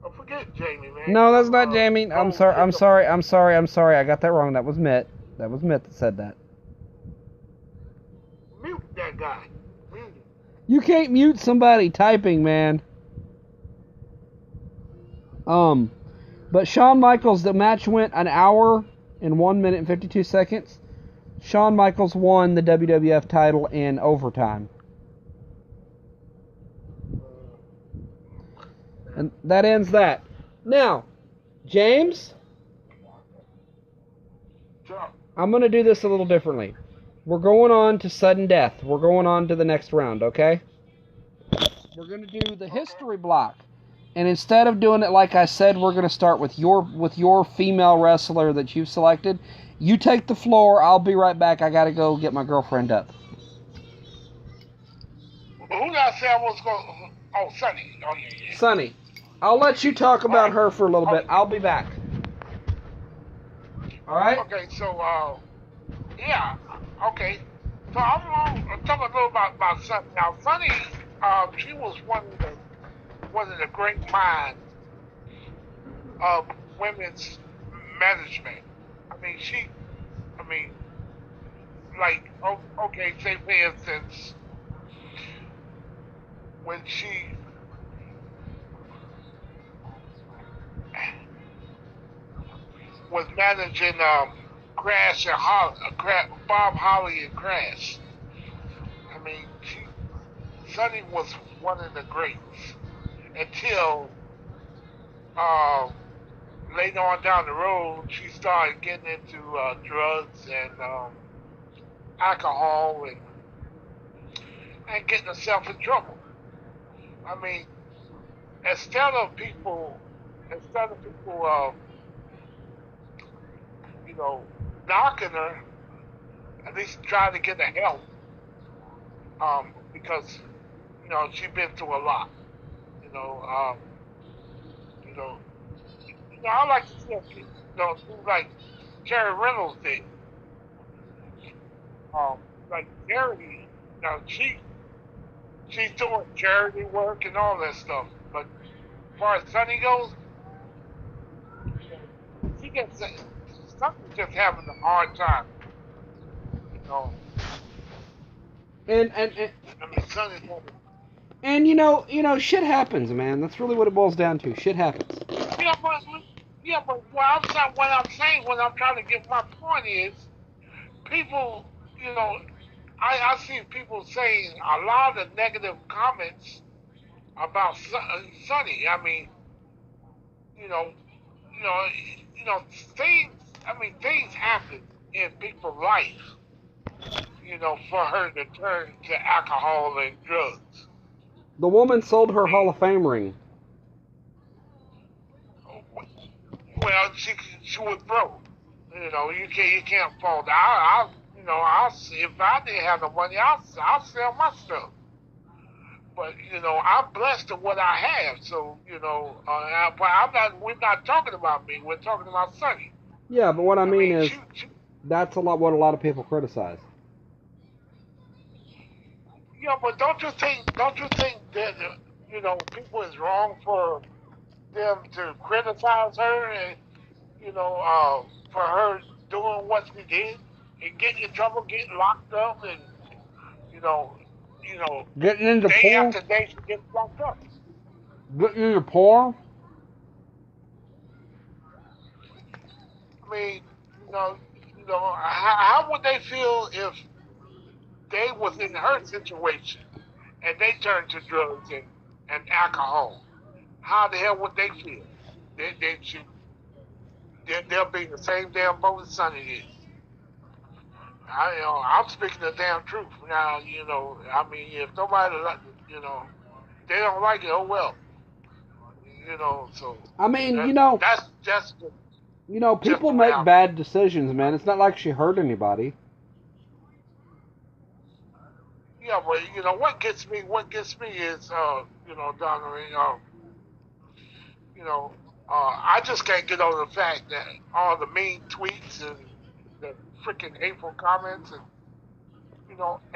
Oh, forget Jamie, man. No, that's not Jamie. I'm sorry. I got that wrong. That was Mitt. That said that. Mute that guy. Mute him. You can't mute somebody typing, man. But Shawn Michaels, the match went an hour and 1 minute and 52 seconds. Shawn Michaels won the WWF title in overtime. And that ends that. Now, James, I'm going to do this a little differently. We're going on to sudden death. We're going on to the next round, okay? We're going to do the history block. And instead of doing it like I said, we're going to start with your female wrestler that you've selected. You take the floor. I'll be right back. I got to go get my girlfriend up. Who did I say I was going? Oh, Sunny. Oh, yeah. Sunny, I'll let you talk about her for a little bit. I'll be back. All right? Okay, so, yeah. Okay. So I'm going to talk a little about Sunny. Now, Sunny, she was one of the great minds of women's management. Okay, say for instance, when she was managing Crash and Bob Holly and Crash. Sunny was one of the greats until later on down the road, she started getting into drugs and alcohol and getting herself in trouble. Instead of people, knocking her, at least trying to get her help, because she's been through a lot. I like to see her, do like Jerry Reynolds did. Like charity, she's doing charity work and all that stuff. But as far as Sunny goes, Sunny's just having a hard time. And Sunny's having. And shit happens, man. That's really what it boils down to. Shit happens. But what I'm trying to get my point is, people, I see people saying a lot of negative comments about Sunny. Things happen in people's life, for her to turn to alcohol and drugs. The woman sold her Hall of Fame ring. Well, she was broke. You can't fault. If I didn't have the money, I'll sell my stuff. But I'm blessed to what I have. So we're not talking about me. We're talking about Sunny. Yeah, but what I mean is, that's what a lot of people criticize. Yeah, but don't you think that people is wrong for them to criticize her and for her doing what she did and getting in trouble, getting locked up, and getting into day porn? after day she gets locked up. Getting into porn? How would they feel if they was in her situation and they turned to drugs and alcohol? How the hell would they feel? they'll be in the same damn boat as Sonny is. I'm speaking the damn truth now. I mean, if nobody, they don't like it, oh well. So I mean, that's just just people the way make I. bad decisions, man. It's not like she hurt anybody. Yeah, but what gets me is, Donnery, I just can't get over the fact that all the mean tweets and the freaking hateful comments, and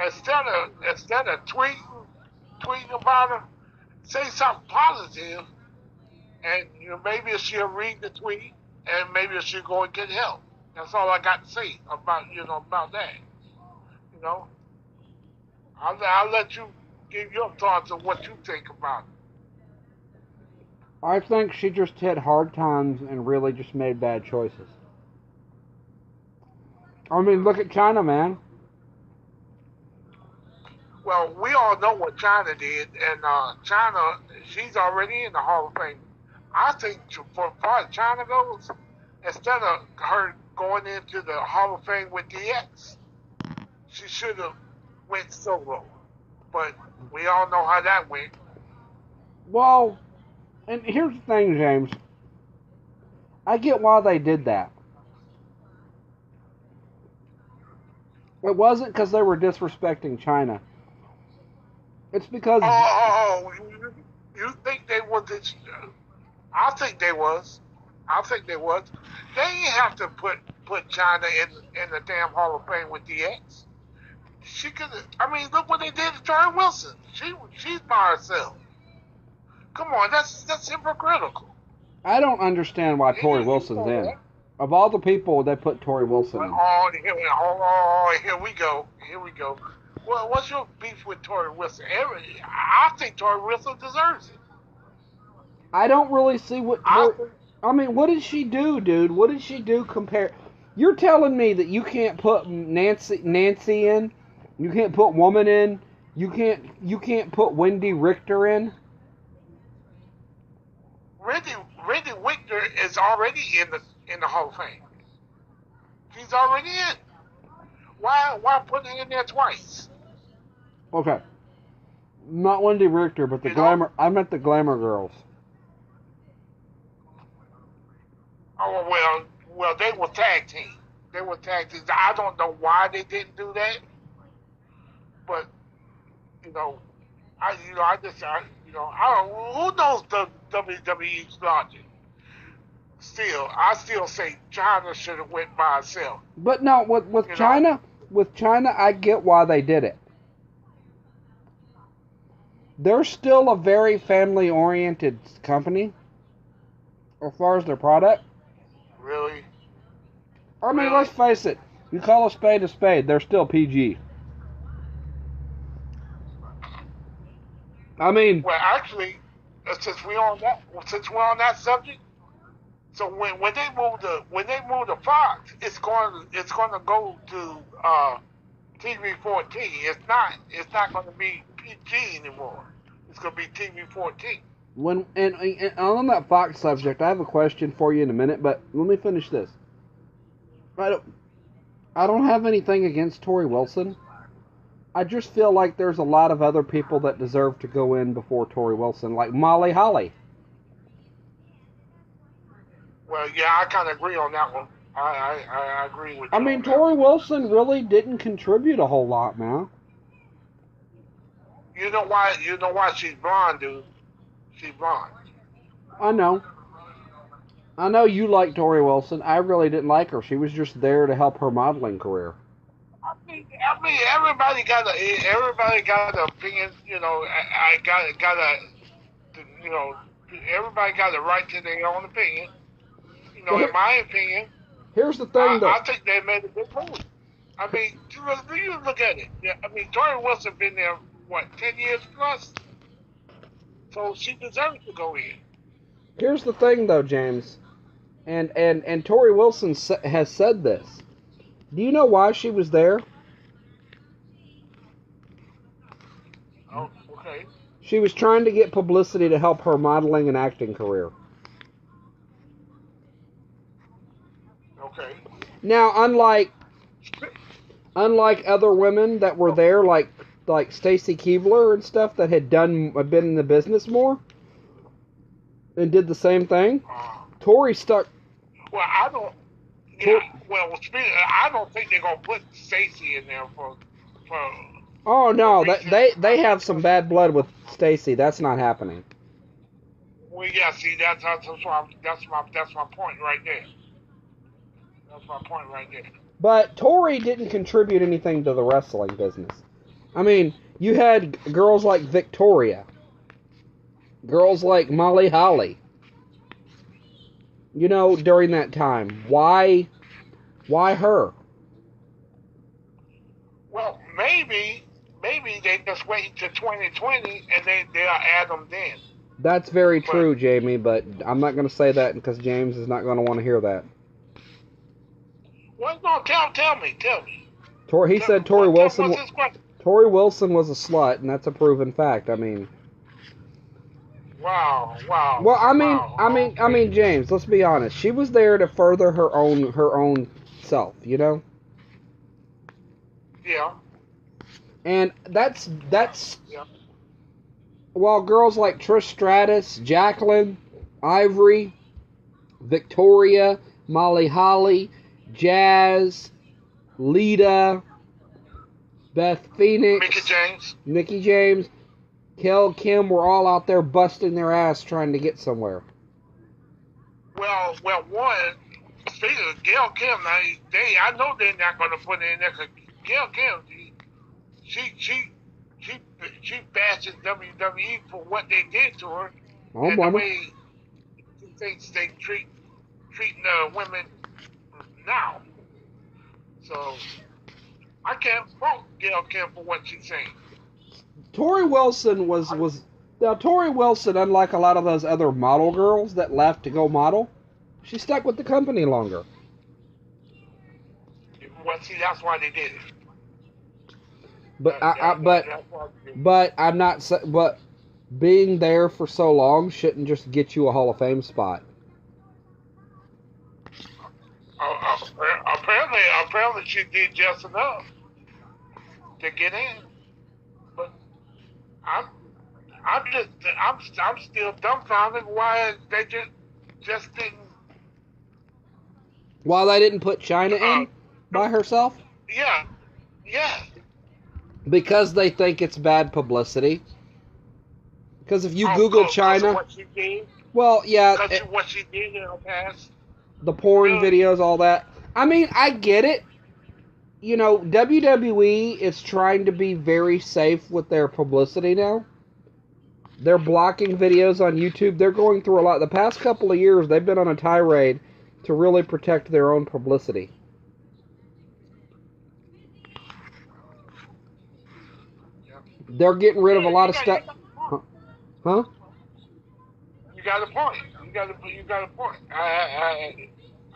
instead of tweeting about her, say something positive, and maybe she'll read the tweet, and maybe she'll go and get help. That's all I got to say about that. You know, I'll let you give your thoughts on what you think about it. I think she just hit hard times and really just made bad choices. I mean, look at China, man. Well, we all know what China did, and China, she's already in the Hall of Fame. I think, for far as China goes, instead of her going into the Hall of Fame with DX, she should have went solo. But we all know how that went. Well, and here's the thing, James. I get why they did that. It wasn't because they were disrespecting China. It's because You think they was? I think they was. I think they was. They didn't have to put China in the damn Hall of Fame with DX. She could. I mean, look what they did to Tori Wilson. She's by herself. Come on, that's hypocritical. I don't understand why Tori Wilson's in. Of all the people, they put Tori Wilson in. Here we go. Here we go. Well, what's your beef with Tori Wilson? I think Tori Wilson deserves it. I don't really see what. I mean, what did she do, dude? What did she do compared? You're telling me that you can't put Nancy in, you can't put Woman in, you can't put Wendy Richter in. Wendy Richter is already in the Hall of Fame. She's already in. Why put her in there twice? Okay, not Wendy Richter, but the glamour. I meant the Glamour Girls. Oh well, they were tag team. They were tag team. I don't know why they didn't do that, but I don't. Who knows the WWE's logic? I still say China should have went by herself. But no, with China, I get why they did it. They're still a very family-oriented company as far as their product. Really? I mean, let's face it. You call a spade, they're still PG. I mean... Well, actually, since we're on that subject, so when they move the Fox, it's going to go to TV-14. It's not going to be PG anymore. It's going to be TV-14. And on that Fox subject, I have a question for you in a minute, but let me finish this. I don't have anything against Tori Wilson. I just feel like there's a lot of other people that deserve to go in before Tori Wilson, like Molly Holly. Well, yeah, I kind of agree on that one. I agree with you. I mean, Tori Wilson really didn't contribute a whole lot, man. You know why? She's blonde, dude. She's blonde. I know you like Tori Wilson. I really didn't like her. She was just there to help her modeling career. I mean, everybody got an opinion. Everybody got a right to their own opinion. In my opinion, here's the thing, though. I think they made a good move. I mean, you look at it. Yeah, I mean, Tori Wilson been there 10 years plus, so she deserves to go in. Here's the thing, though, James, and Tori Wilson has said this. Do you know why she was there? Oh, okay. She was trying to get publicity to help her modeling and acting career. Now, unlike other women that were there, like Stacy Keebler and stuff that had been in the business more and did the same thing, Tori stuck. Well, I don't. Yeah, well, I don't think they're gonna put Stacy in there for. Oh no, they have some bad blood with Stacy. That's not happening. Well, yeah, see, that's my point right there. That's my point right there. But Tori didn't contribute anything to the wrestling business. I mean, you had girls like Victoria, girls like Molly Holly. You know, during that time, why her? Well, maybe they just wait to 2020 and they'll add them then. That's very true, Jamie, but I'm not going to say that because James is not going to want to hear that. Well, no, tell me. He said Tori Wilson was a slut, and that's a proven fact. I mean, wow. Well, I mean, James. Let's be honest. She was there to further her own self. You know. Yeah. And that's. Yeah. While girls like Trish Stratus, Jacqueline, Ivory, Victoria, Molly Holly, Jazz, Lita, Beth Phoenix, Mickie James, Kel Kim were all out there busting their ass trying to get somewhere. Well, one, speaking of Gail Kim, I know they're not going to put it in there because Gail Kim, she bashes WWE for what they did to her and the way they treating women now. So I can't fault Gail Kim for what she's saying. Tori Wilson Tori Wilson, unlike a lot of those other model girls that left to go model, she stuck with the company longer. Well, see, that's why they did it. But I'm not. But being there for so long shouldn't just get you a Hall of Fame spot. Apparently, she did just enough to get in. But I'm still dumbfounded why they just didn't. Why they didn't put Chyna in by herself? Yeah. Because they think it's bad publicity. Because if you Google Chyna, what she did? Well, yeah, what she did in her past, the porn videos, all that. I mean, I get it. You know, WWE is trying to be very safe with their publicity now. They're blocking videos on YouTube. They're going through a lot. The past couple of years, they've been on a tirade to really protect their own publicity. They're getting rid of a lot of stuff. Huh? You got a point. You got a point.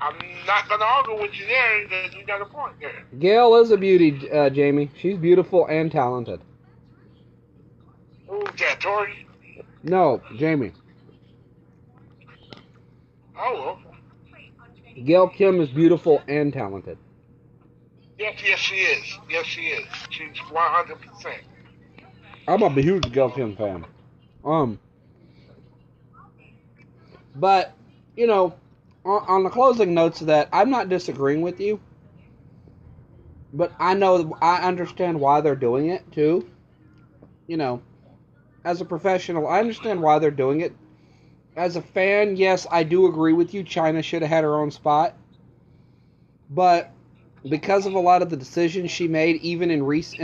I'm not going to argue with you there because you got a point there. Gail is a beauty, Jamie. She's beautiful and talented. Who's that, Tori? No, Jamie. Oh, okay. Gail Kim is beautiful and talented. Yes, she is. Yes, she is. She's 100%. I'm a huge Gail Kim fan. But, you know, on the closing notes of that, I'm not disagreeing with you. But I understand why they're doing it, too. You know, as a professional, I understand why they're doing it. As a fan, yes, I do agree with you. Chyna should have had her own spot. But because of a lot of the decisions she made, even in recent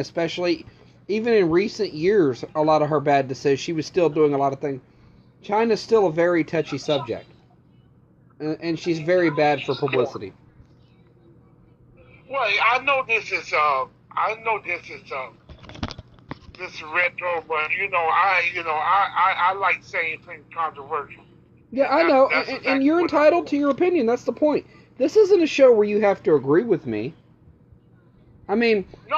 years, a lot of her bad decisions, she was still doing a lot of things. Chyna's still a very touchy subject. And she's very bad for publicity. Well, I know this is retro, but I like saying things controversial. Yeah, I know, and you're entitled to your opinion. That's the point. This isn't a show where you have to agree with me. I mean, no.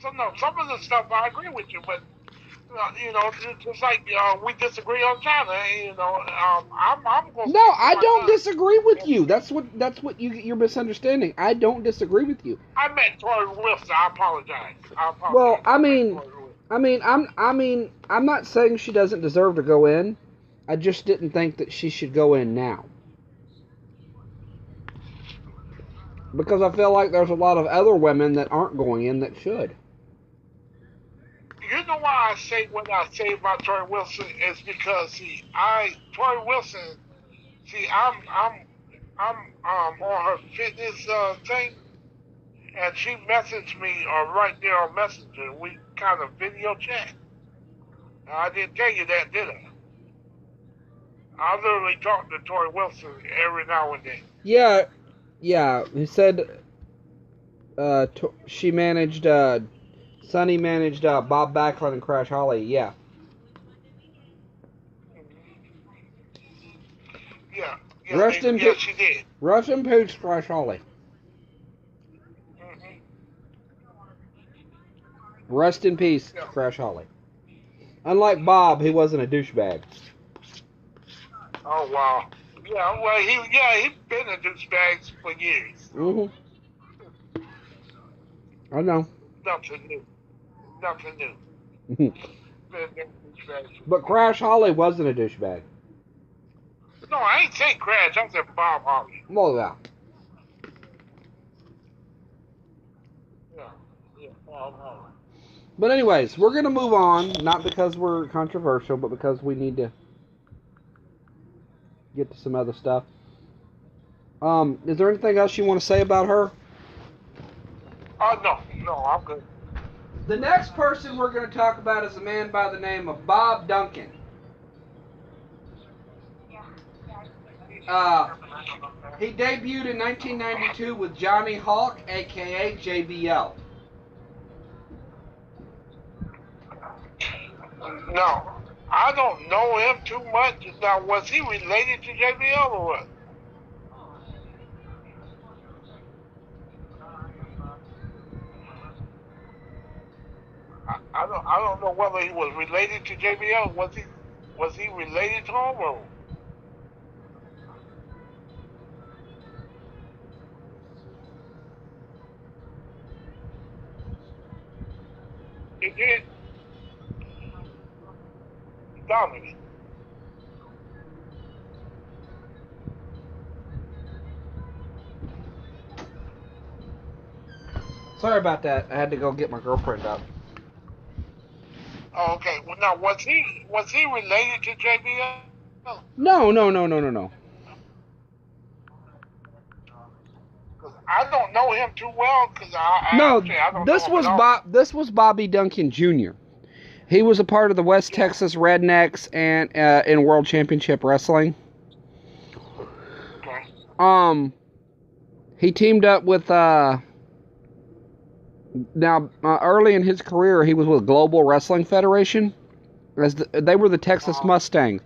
So no, some of the stuff I agree with you, but You know, just like we disagree on China. You know, I'm going to No, stick to I my don't guns. disagree with you. That's what you're misunderstanding. I don't disagree with you. I met Tori Wilson. I apologize. Well, I met Tori Wilson. I'm not saying she doesn't deserve to go in. I just didn't think that she should go in now. Because I feel like there's a lot of other women that aren't going in that should. You know why I say what I say about Tori Wilson is because Tori Wilson, I'm on her fitness thing, and she messaged me right there on Messenger. We kind of video chat. I didn't tell you that, did I? I literally talk to Tori Wilson every now and then. Yeah. He said she managed. Sonny managed Bob Backlund and Crash Holly. Yeah. Yeah, she did. Rest in peace, Crash Holly. Mm-hmm. Rest in peace, Crash Holly. Unlike Bob, he wasn't a douchebag. Oh wow. Yeah, well he's been a douchebag for years. Mhm. I know. Nothing new. But Crash Holly wasn't a douchebag. No, I ain't saying Crash. I said Bob Holly. Well, yeah. Yeah, Bob Holly. But anyways, we're going to move on, not because we're controversial, but because we need to get to some other stuff. Is there anything else you want to say about her? No, I'm good. The next person we're going to talk about is a man by the name of Bob Duncan. He debuted in 1992 with Johnny Hawk, a.k.a. JBL. No, I don't know him too much. Now, was he related to JBL or what? I don't know whether he was related to JBL. Was he related to him or? He did. Dominic. Sorry about that. I had to go get my girlfriend up. Oh, okay. Well, now was he related to JBL? No. I don't know him too well because I don't this know was him at all. This was Bobby Duncan Jr. He was a part of the West Texas Rednecks and in World Championship Wrestling. Okay. He teamed up with early in his career he was with Global Wrestling Federation they were the Texas Mustang.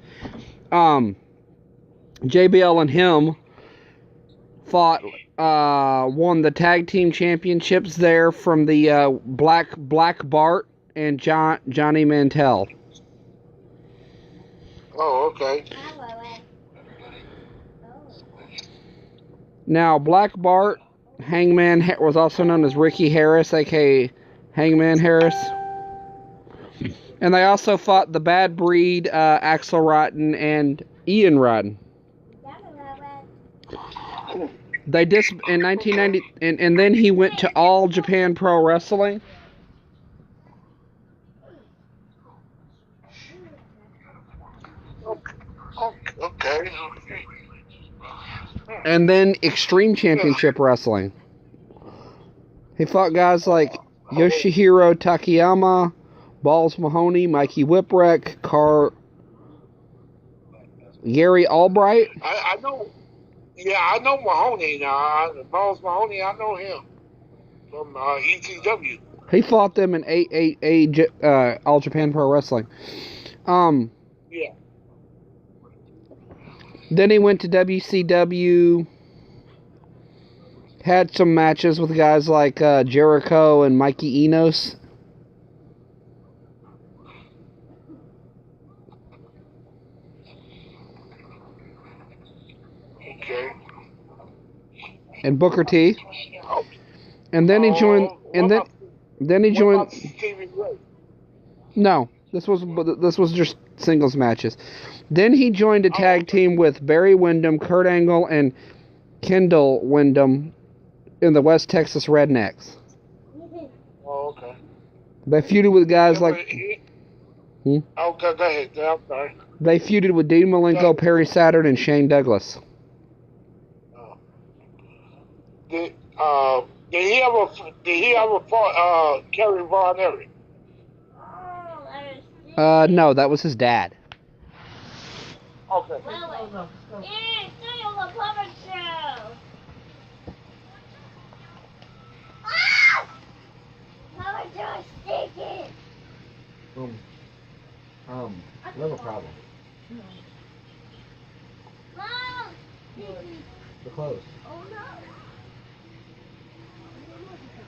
JBL and him fought won the tag team championships there from the Black Bart and Johnny Mantell. Oh, okay. Now, Black Bart, Hangman, was also known as Ricky Harris, a.k.a. Hangman Harris. And they also fought the Bad Breed, Axel Rotten, and Ian Rotten. They in 1990, and then he went to All Japan Pro Wrestling. Okay. And then Extreme Championship Wrestling. He fought guys like Yoshihiro Takayama, Balls Mahoney, Mikey Whipwreck, Gary Albright. I know. Yeah, I know Mahoney now. Balls Mahoney, I know him from ECW. He fought them in All Japan Pro Wrestling. Yeah. Then he went to WCW. Had some matches with guys like Jericho and Mikey Enos. and Booker T. Oh, And then he joined. And then he what joined. about Stevie Ray? No, this was just singles matches. Then he joined a tag team with Barry Windham, Kurt Angle, and Kendall Windham in the West Texas Rednecks. Oh, okay. They feuded with guys like. Okay, go ahead. I'm sorry. They feuded with Dean Malenko, Perry Saturn, and Shane Douglas. Did he ever fought Kerry Von Erich? No, that was his dad. Okay. Liver problem. The clothes.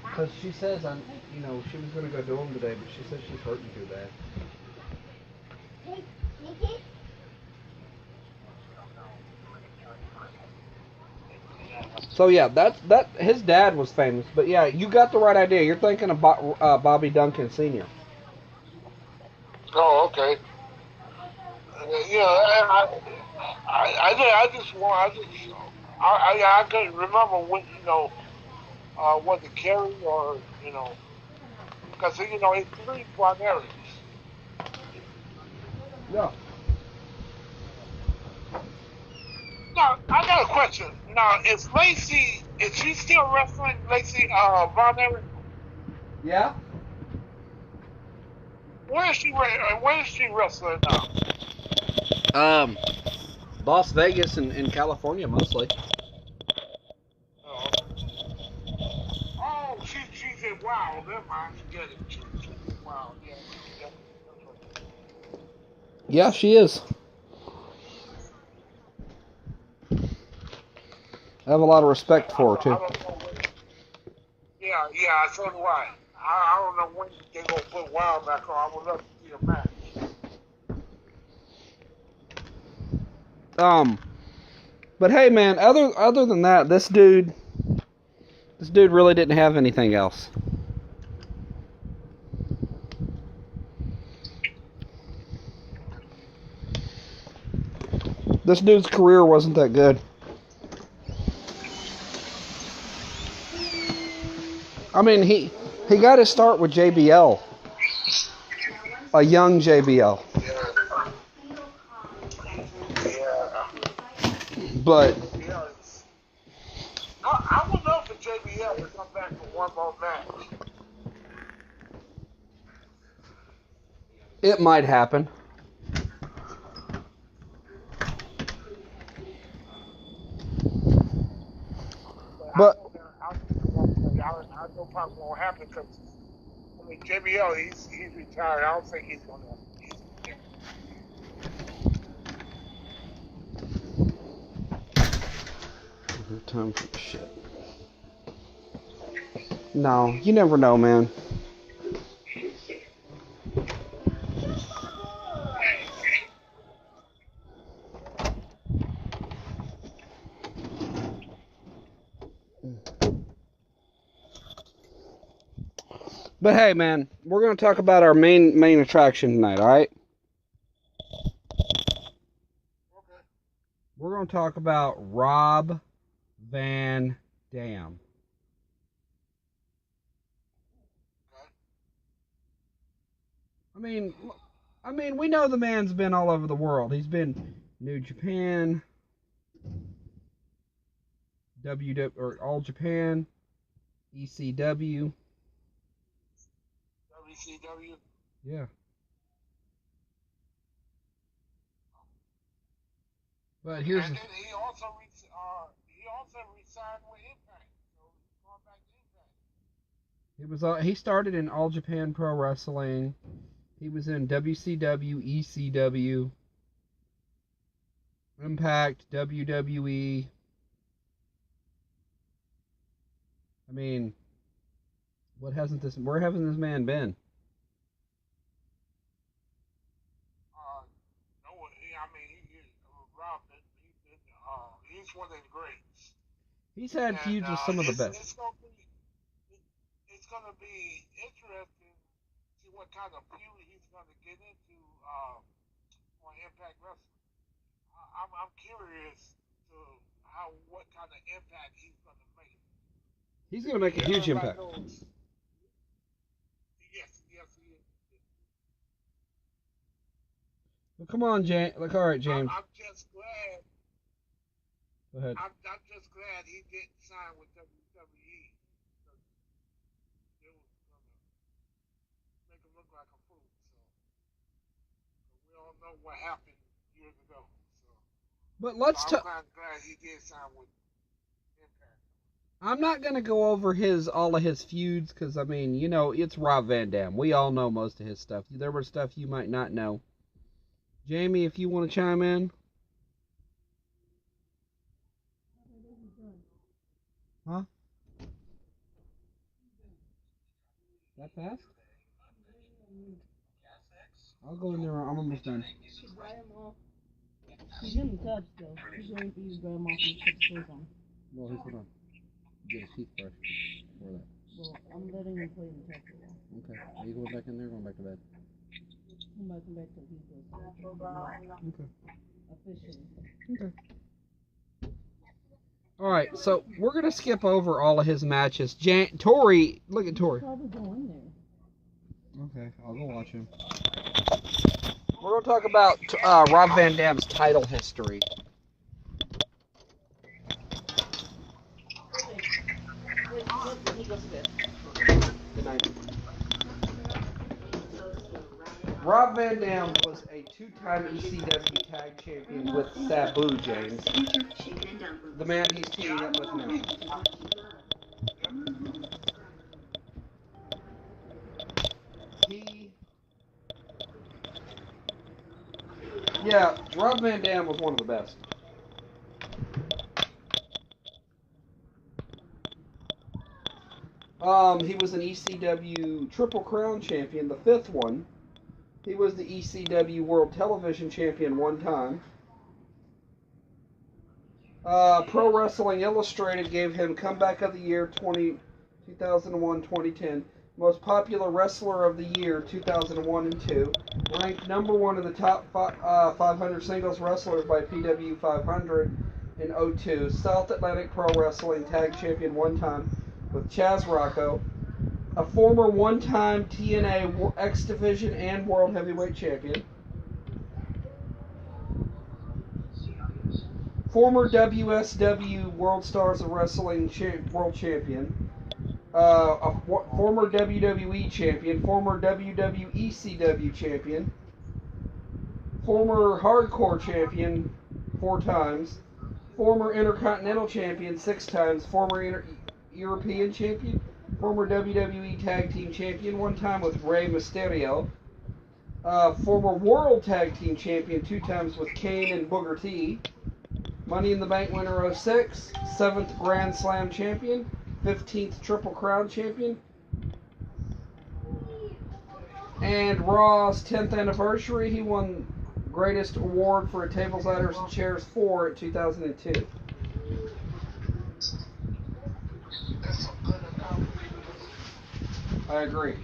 Because she says she was going to go do them today, but she says she's hurting too bad. So yeah, that his dad was famous, but yeah, you got the right idea. You're thinking of Bobby Duncan Sr. Oh, okay. Yeah, I couldn't remember when was it Kerry or because it's three Von Erichs. Yeah. Now I got a question. Now is she still wrestling Lacey Von Erich? Yeah. Where is she wrestling now? Las Vegas and in California mostly. Oh, she's in Wow. Never mind, forget it. She's in Wow. Yeah. Yeah, she is. I have a lot of respect for her too. I don't know when. Yeah, so do I. I don't know when they're gonna put Wow back on. I would love to see a match. But hey, man, other than that, this dude really didn't have anything else. This dude's career wasn't that good. I mean, he got his start with JBL, a young JBL. But I would love for JBL to come back for one more match. it might happen. But I know probably won't happen because JBL he's retired. I don't think he's gonna. Time for shit. No, you never know, man. But hey, man, we're going to talk about our main attraction tonight, all right? Okay. We're going to talk about Rob Van Dam. I mean, we know the man's been all over the world. He's been New Japan, or All Japan, ECW. WCW. Yeah. But here's and then he also resigned with Impact. So he's going back to Impact. he started in All Japan Pro Wrestling. He was in WCW, ECW, Impact, WWE. I mean, where hasn't this man been? No, I mean, Rob, he's one of the greats. He's had feuds with some of the best. It's gonna be interesting to see what kind of feud he's gonna get into on Impact Wrestling. I'm curious to what kind of impact he's gonna make. He's gonna make a huge impact. Yes, he is. Well, come on, James. All right, James. I'm just glad. Go ahead. I'm just glad he didn't sign with WWE. It was gonna make him look like a fool. So we all know what happened years ago. But let's I'm glad he did sign with Impact. I'm not gonna go over all of his feuds because I mean, you know, it's Rob Van Dam. We all know most of his stuff. There was stuff you might not know. Jamie, if you want to chime in. Huh? That fast? I'll go in there. I'm almost done. He's in the tub still. He's waiting for you to dry him off and put his clothes on. Well, hold on. Get his teeth brushed for that. Well, I'm letting him play in the tub for a while. Okay. Are you going back in there or going back to bed? I'm about to come back till he goes to bed. Okay. Officially. Okay. Alright, so we're going to skip over all of his matches. Tori, look at Tori. Probably go in there. Okay, I'll go watch him. We're going to talk about Rob Van Dam's title history. Good night. Rob Van Dam was a two-time ECW tag champion with Sabu, James. The man he's teaming up with now. Yeah, Rob Van Dam was one of the best. He was an ECW Triple Crown champion, the fifth one. He was the ECW World Television Champion one time. Pro Wrestling Illustrated gave him Comeback of the Year 2001-2010. Most Popular Wrestler of the Year 2001 and 2. Ranked number 1 in the top 500 singles wrestlers by PW 500 in 02. South Atlantic Pro Wrestling Tag Champion one time with Chaz Rocco. A former one-time TNA X Division and World Heavyweight Champion. Former WSW World Stars of Wrestling World Champion. Former WWE Champion. Former WWECW Champion. Former Hardcore Champion 4 times. Former Intercontinental Champion 6 times. Former European Champion. Former WWE Tag Team Champion 1 time with Rey Mysterio. Former World Tag Team Champion 2 times with Kane and Booker T. Money in the Bank winner 06. 7th Grand Slam Champion. 15th Triple Crown Champion. And Raw's 10th anniversary, he won Greatest Award for a Tables, Ladders, and Chairs 4 at 2002. I agree.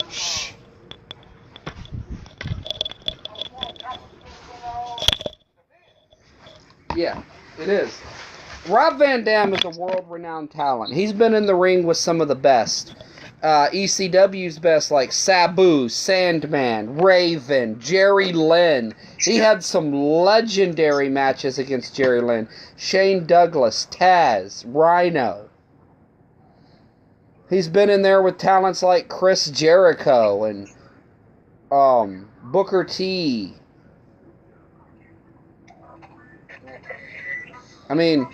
Shh. Yeah, it is. Rob Van Dam is a world-renowned talent. He's been in the ring with some of the best. ECW's best, like Sabu, Sandman, Raven, Jerry Lynn. He had some legendary matches against Jerry Lynn. Shane Douglas, Taz, Rhino. He's been in there with talents like Chris Jericho and Booker T. I mean,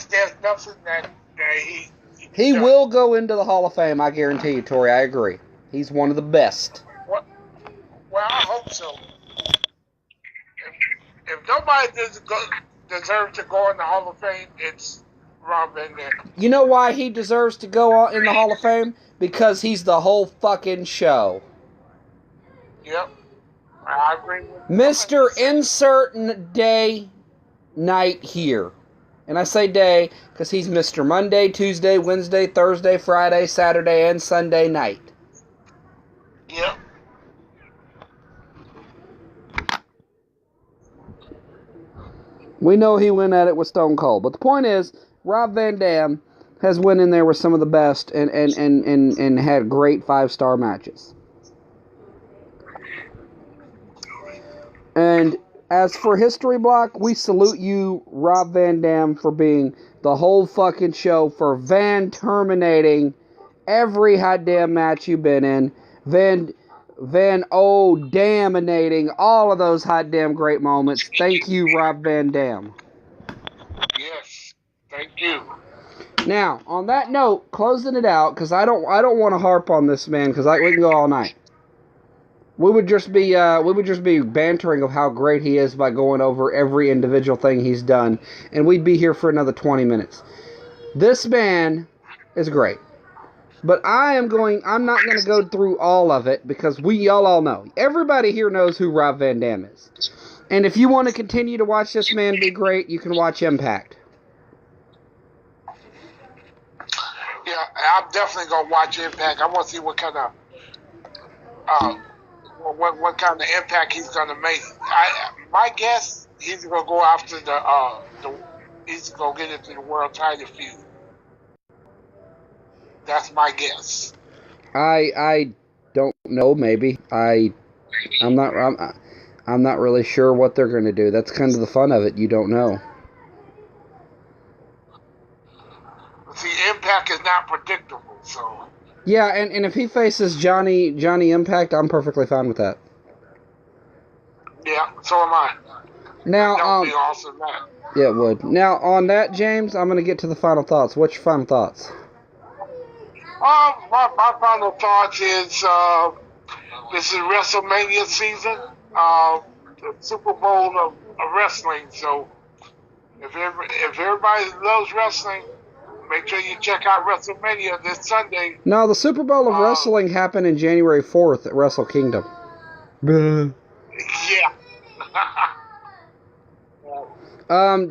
there's nothing that he will go into the Hall of Fame, I guarantee you, Tori. I agree. He's one of the best. Well, I hope so. If nobody deserves to go in the Hall of Fame, it's Rob Van Dam. You know why he deserves to go in the Hall of Fame? Because he's the whole fucking show. Yep. I agree with you. Mr. Insert Day Night here. And I say day because he's Mr. Monday, Tuesday, Wednesday, Thursday, Friday, Saturday, and Sunday night. Yep. We know he went at it with Stone Cold. But the point is, Rob Van Dam has went in there with some of the best and had great 5-star matches. And as for History Block, we salute you, Rob Van Dam, for being the whole fucking show, for terminating every hot damn match you've been in. Daminating all of those hot damn great moments. Thank you, Rob Van Dam. Yes. Thank you. Now, on that note, closing it out, because I don't want to harp on this man, because we can go all night. We would just be bantering of how great he is by going over every individual thing he's done, and we'd be here for another 20 minutes. This man is great. But I'm not going to go through all of it because y'all all know. Everybody here knows who Rob Van Dam is. And if you want to continue to watch this man be great, you can watch Impact. Yeah, I'm definitely going to watch Impact. I want to see what kind of impact he's going to make. My guess, he's going to go after he's going to get into the world title feud. That's my guess. I don't know. Maybe I'm not really sure what they're going to do. That's kind of the fun of it. You don't know. See, Impact is not predictable, so. Yeah, and if he faces Johnny Impact, I'm perfectly fine with that. Yeah, so am I. Now, that would be awesome, man. Yeah, it would. Now, on that, James, I'm going to get to the final thoughts. What's your final thoughts? My final thoughts is this is WrestleMania season, the Super Bowl of wrestling. So if everybody loves wrestling, make sure you check out WrestleMania this Sunday. No, the Super Bowl of wrestling happened in January 4th at Wrestle Kingdom. Yeah.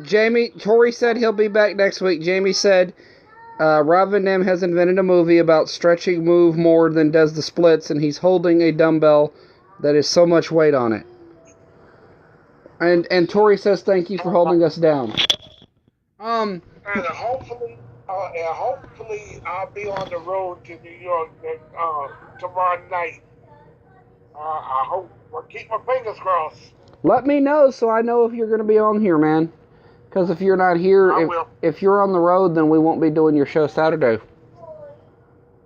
Jamie, Tori said he'll be back next week. Jamie said Rob Van Dam has invented a movie about stretching move more than does the splits, and he's holding a dumbbell that is so much weight on it. And Tori says thank you for holding us down. And hopefully I'll be on the road to New York tomorrow night. I hope. Well, keep my fingers crossed. Let me know so I know if you're going to be on here, man. Because if you're not here, if you're on the road, then we won't be doing your show Saturday.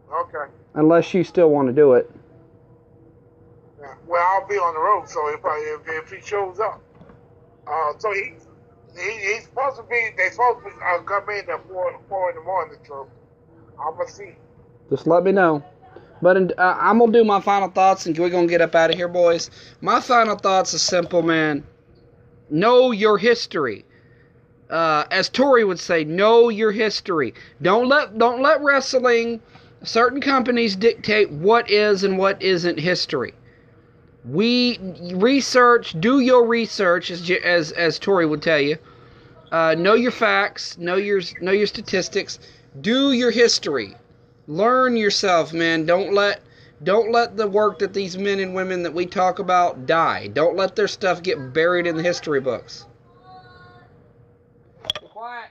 Okay. Unless you still want to do it. Yeah. Well, I'll be on the road, so if he shows up, so he's supposed to be. They supposed to come in at 4 in the morning. So I'm gonna see. Just let me know. But I'm going to do my final thoughts, and we're going to get up out of here, boys. My final thoughts is simple, man. Know your history. As Tori would say, know your history. Don't let wrestling, certain companies dictate what is and what isn't history. Do your research, as Tori would tell you. Know your facts, know your statistics, do your history. Learn yourself, man. Don't let the work that these men and women that we talk about die. Don't let their stuff get buried in the history books. Be quiet.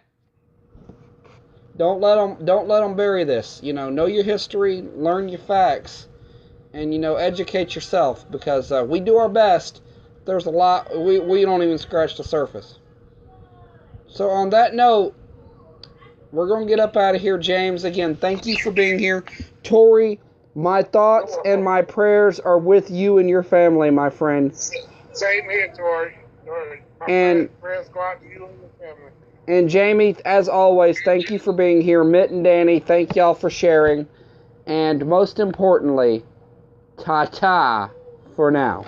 Don't let them bury this. Know your history, learn your facts, and educate yourself, because we do our best. There's a lot we don't even scratch the surface. So on that note, we're going to get up out of here, James. Again, thank you for being here. Tori, my thoughts and my prayers are with you and your family, my friend. Same here, Tori. Prayers go out to you and your family. And Jamie, as always, thank you for being here. Mitt and Danny, thank y'all for sharing. And most importantly, ta-ta for now.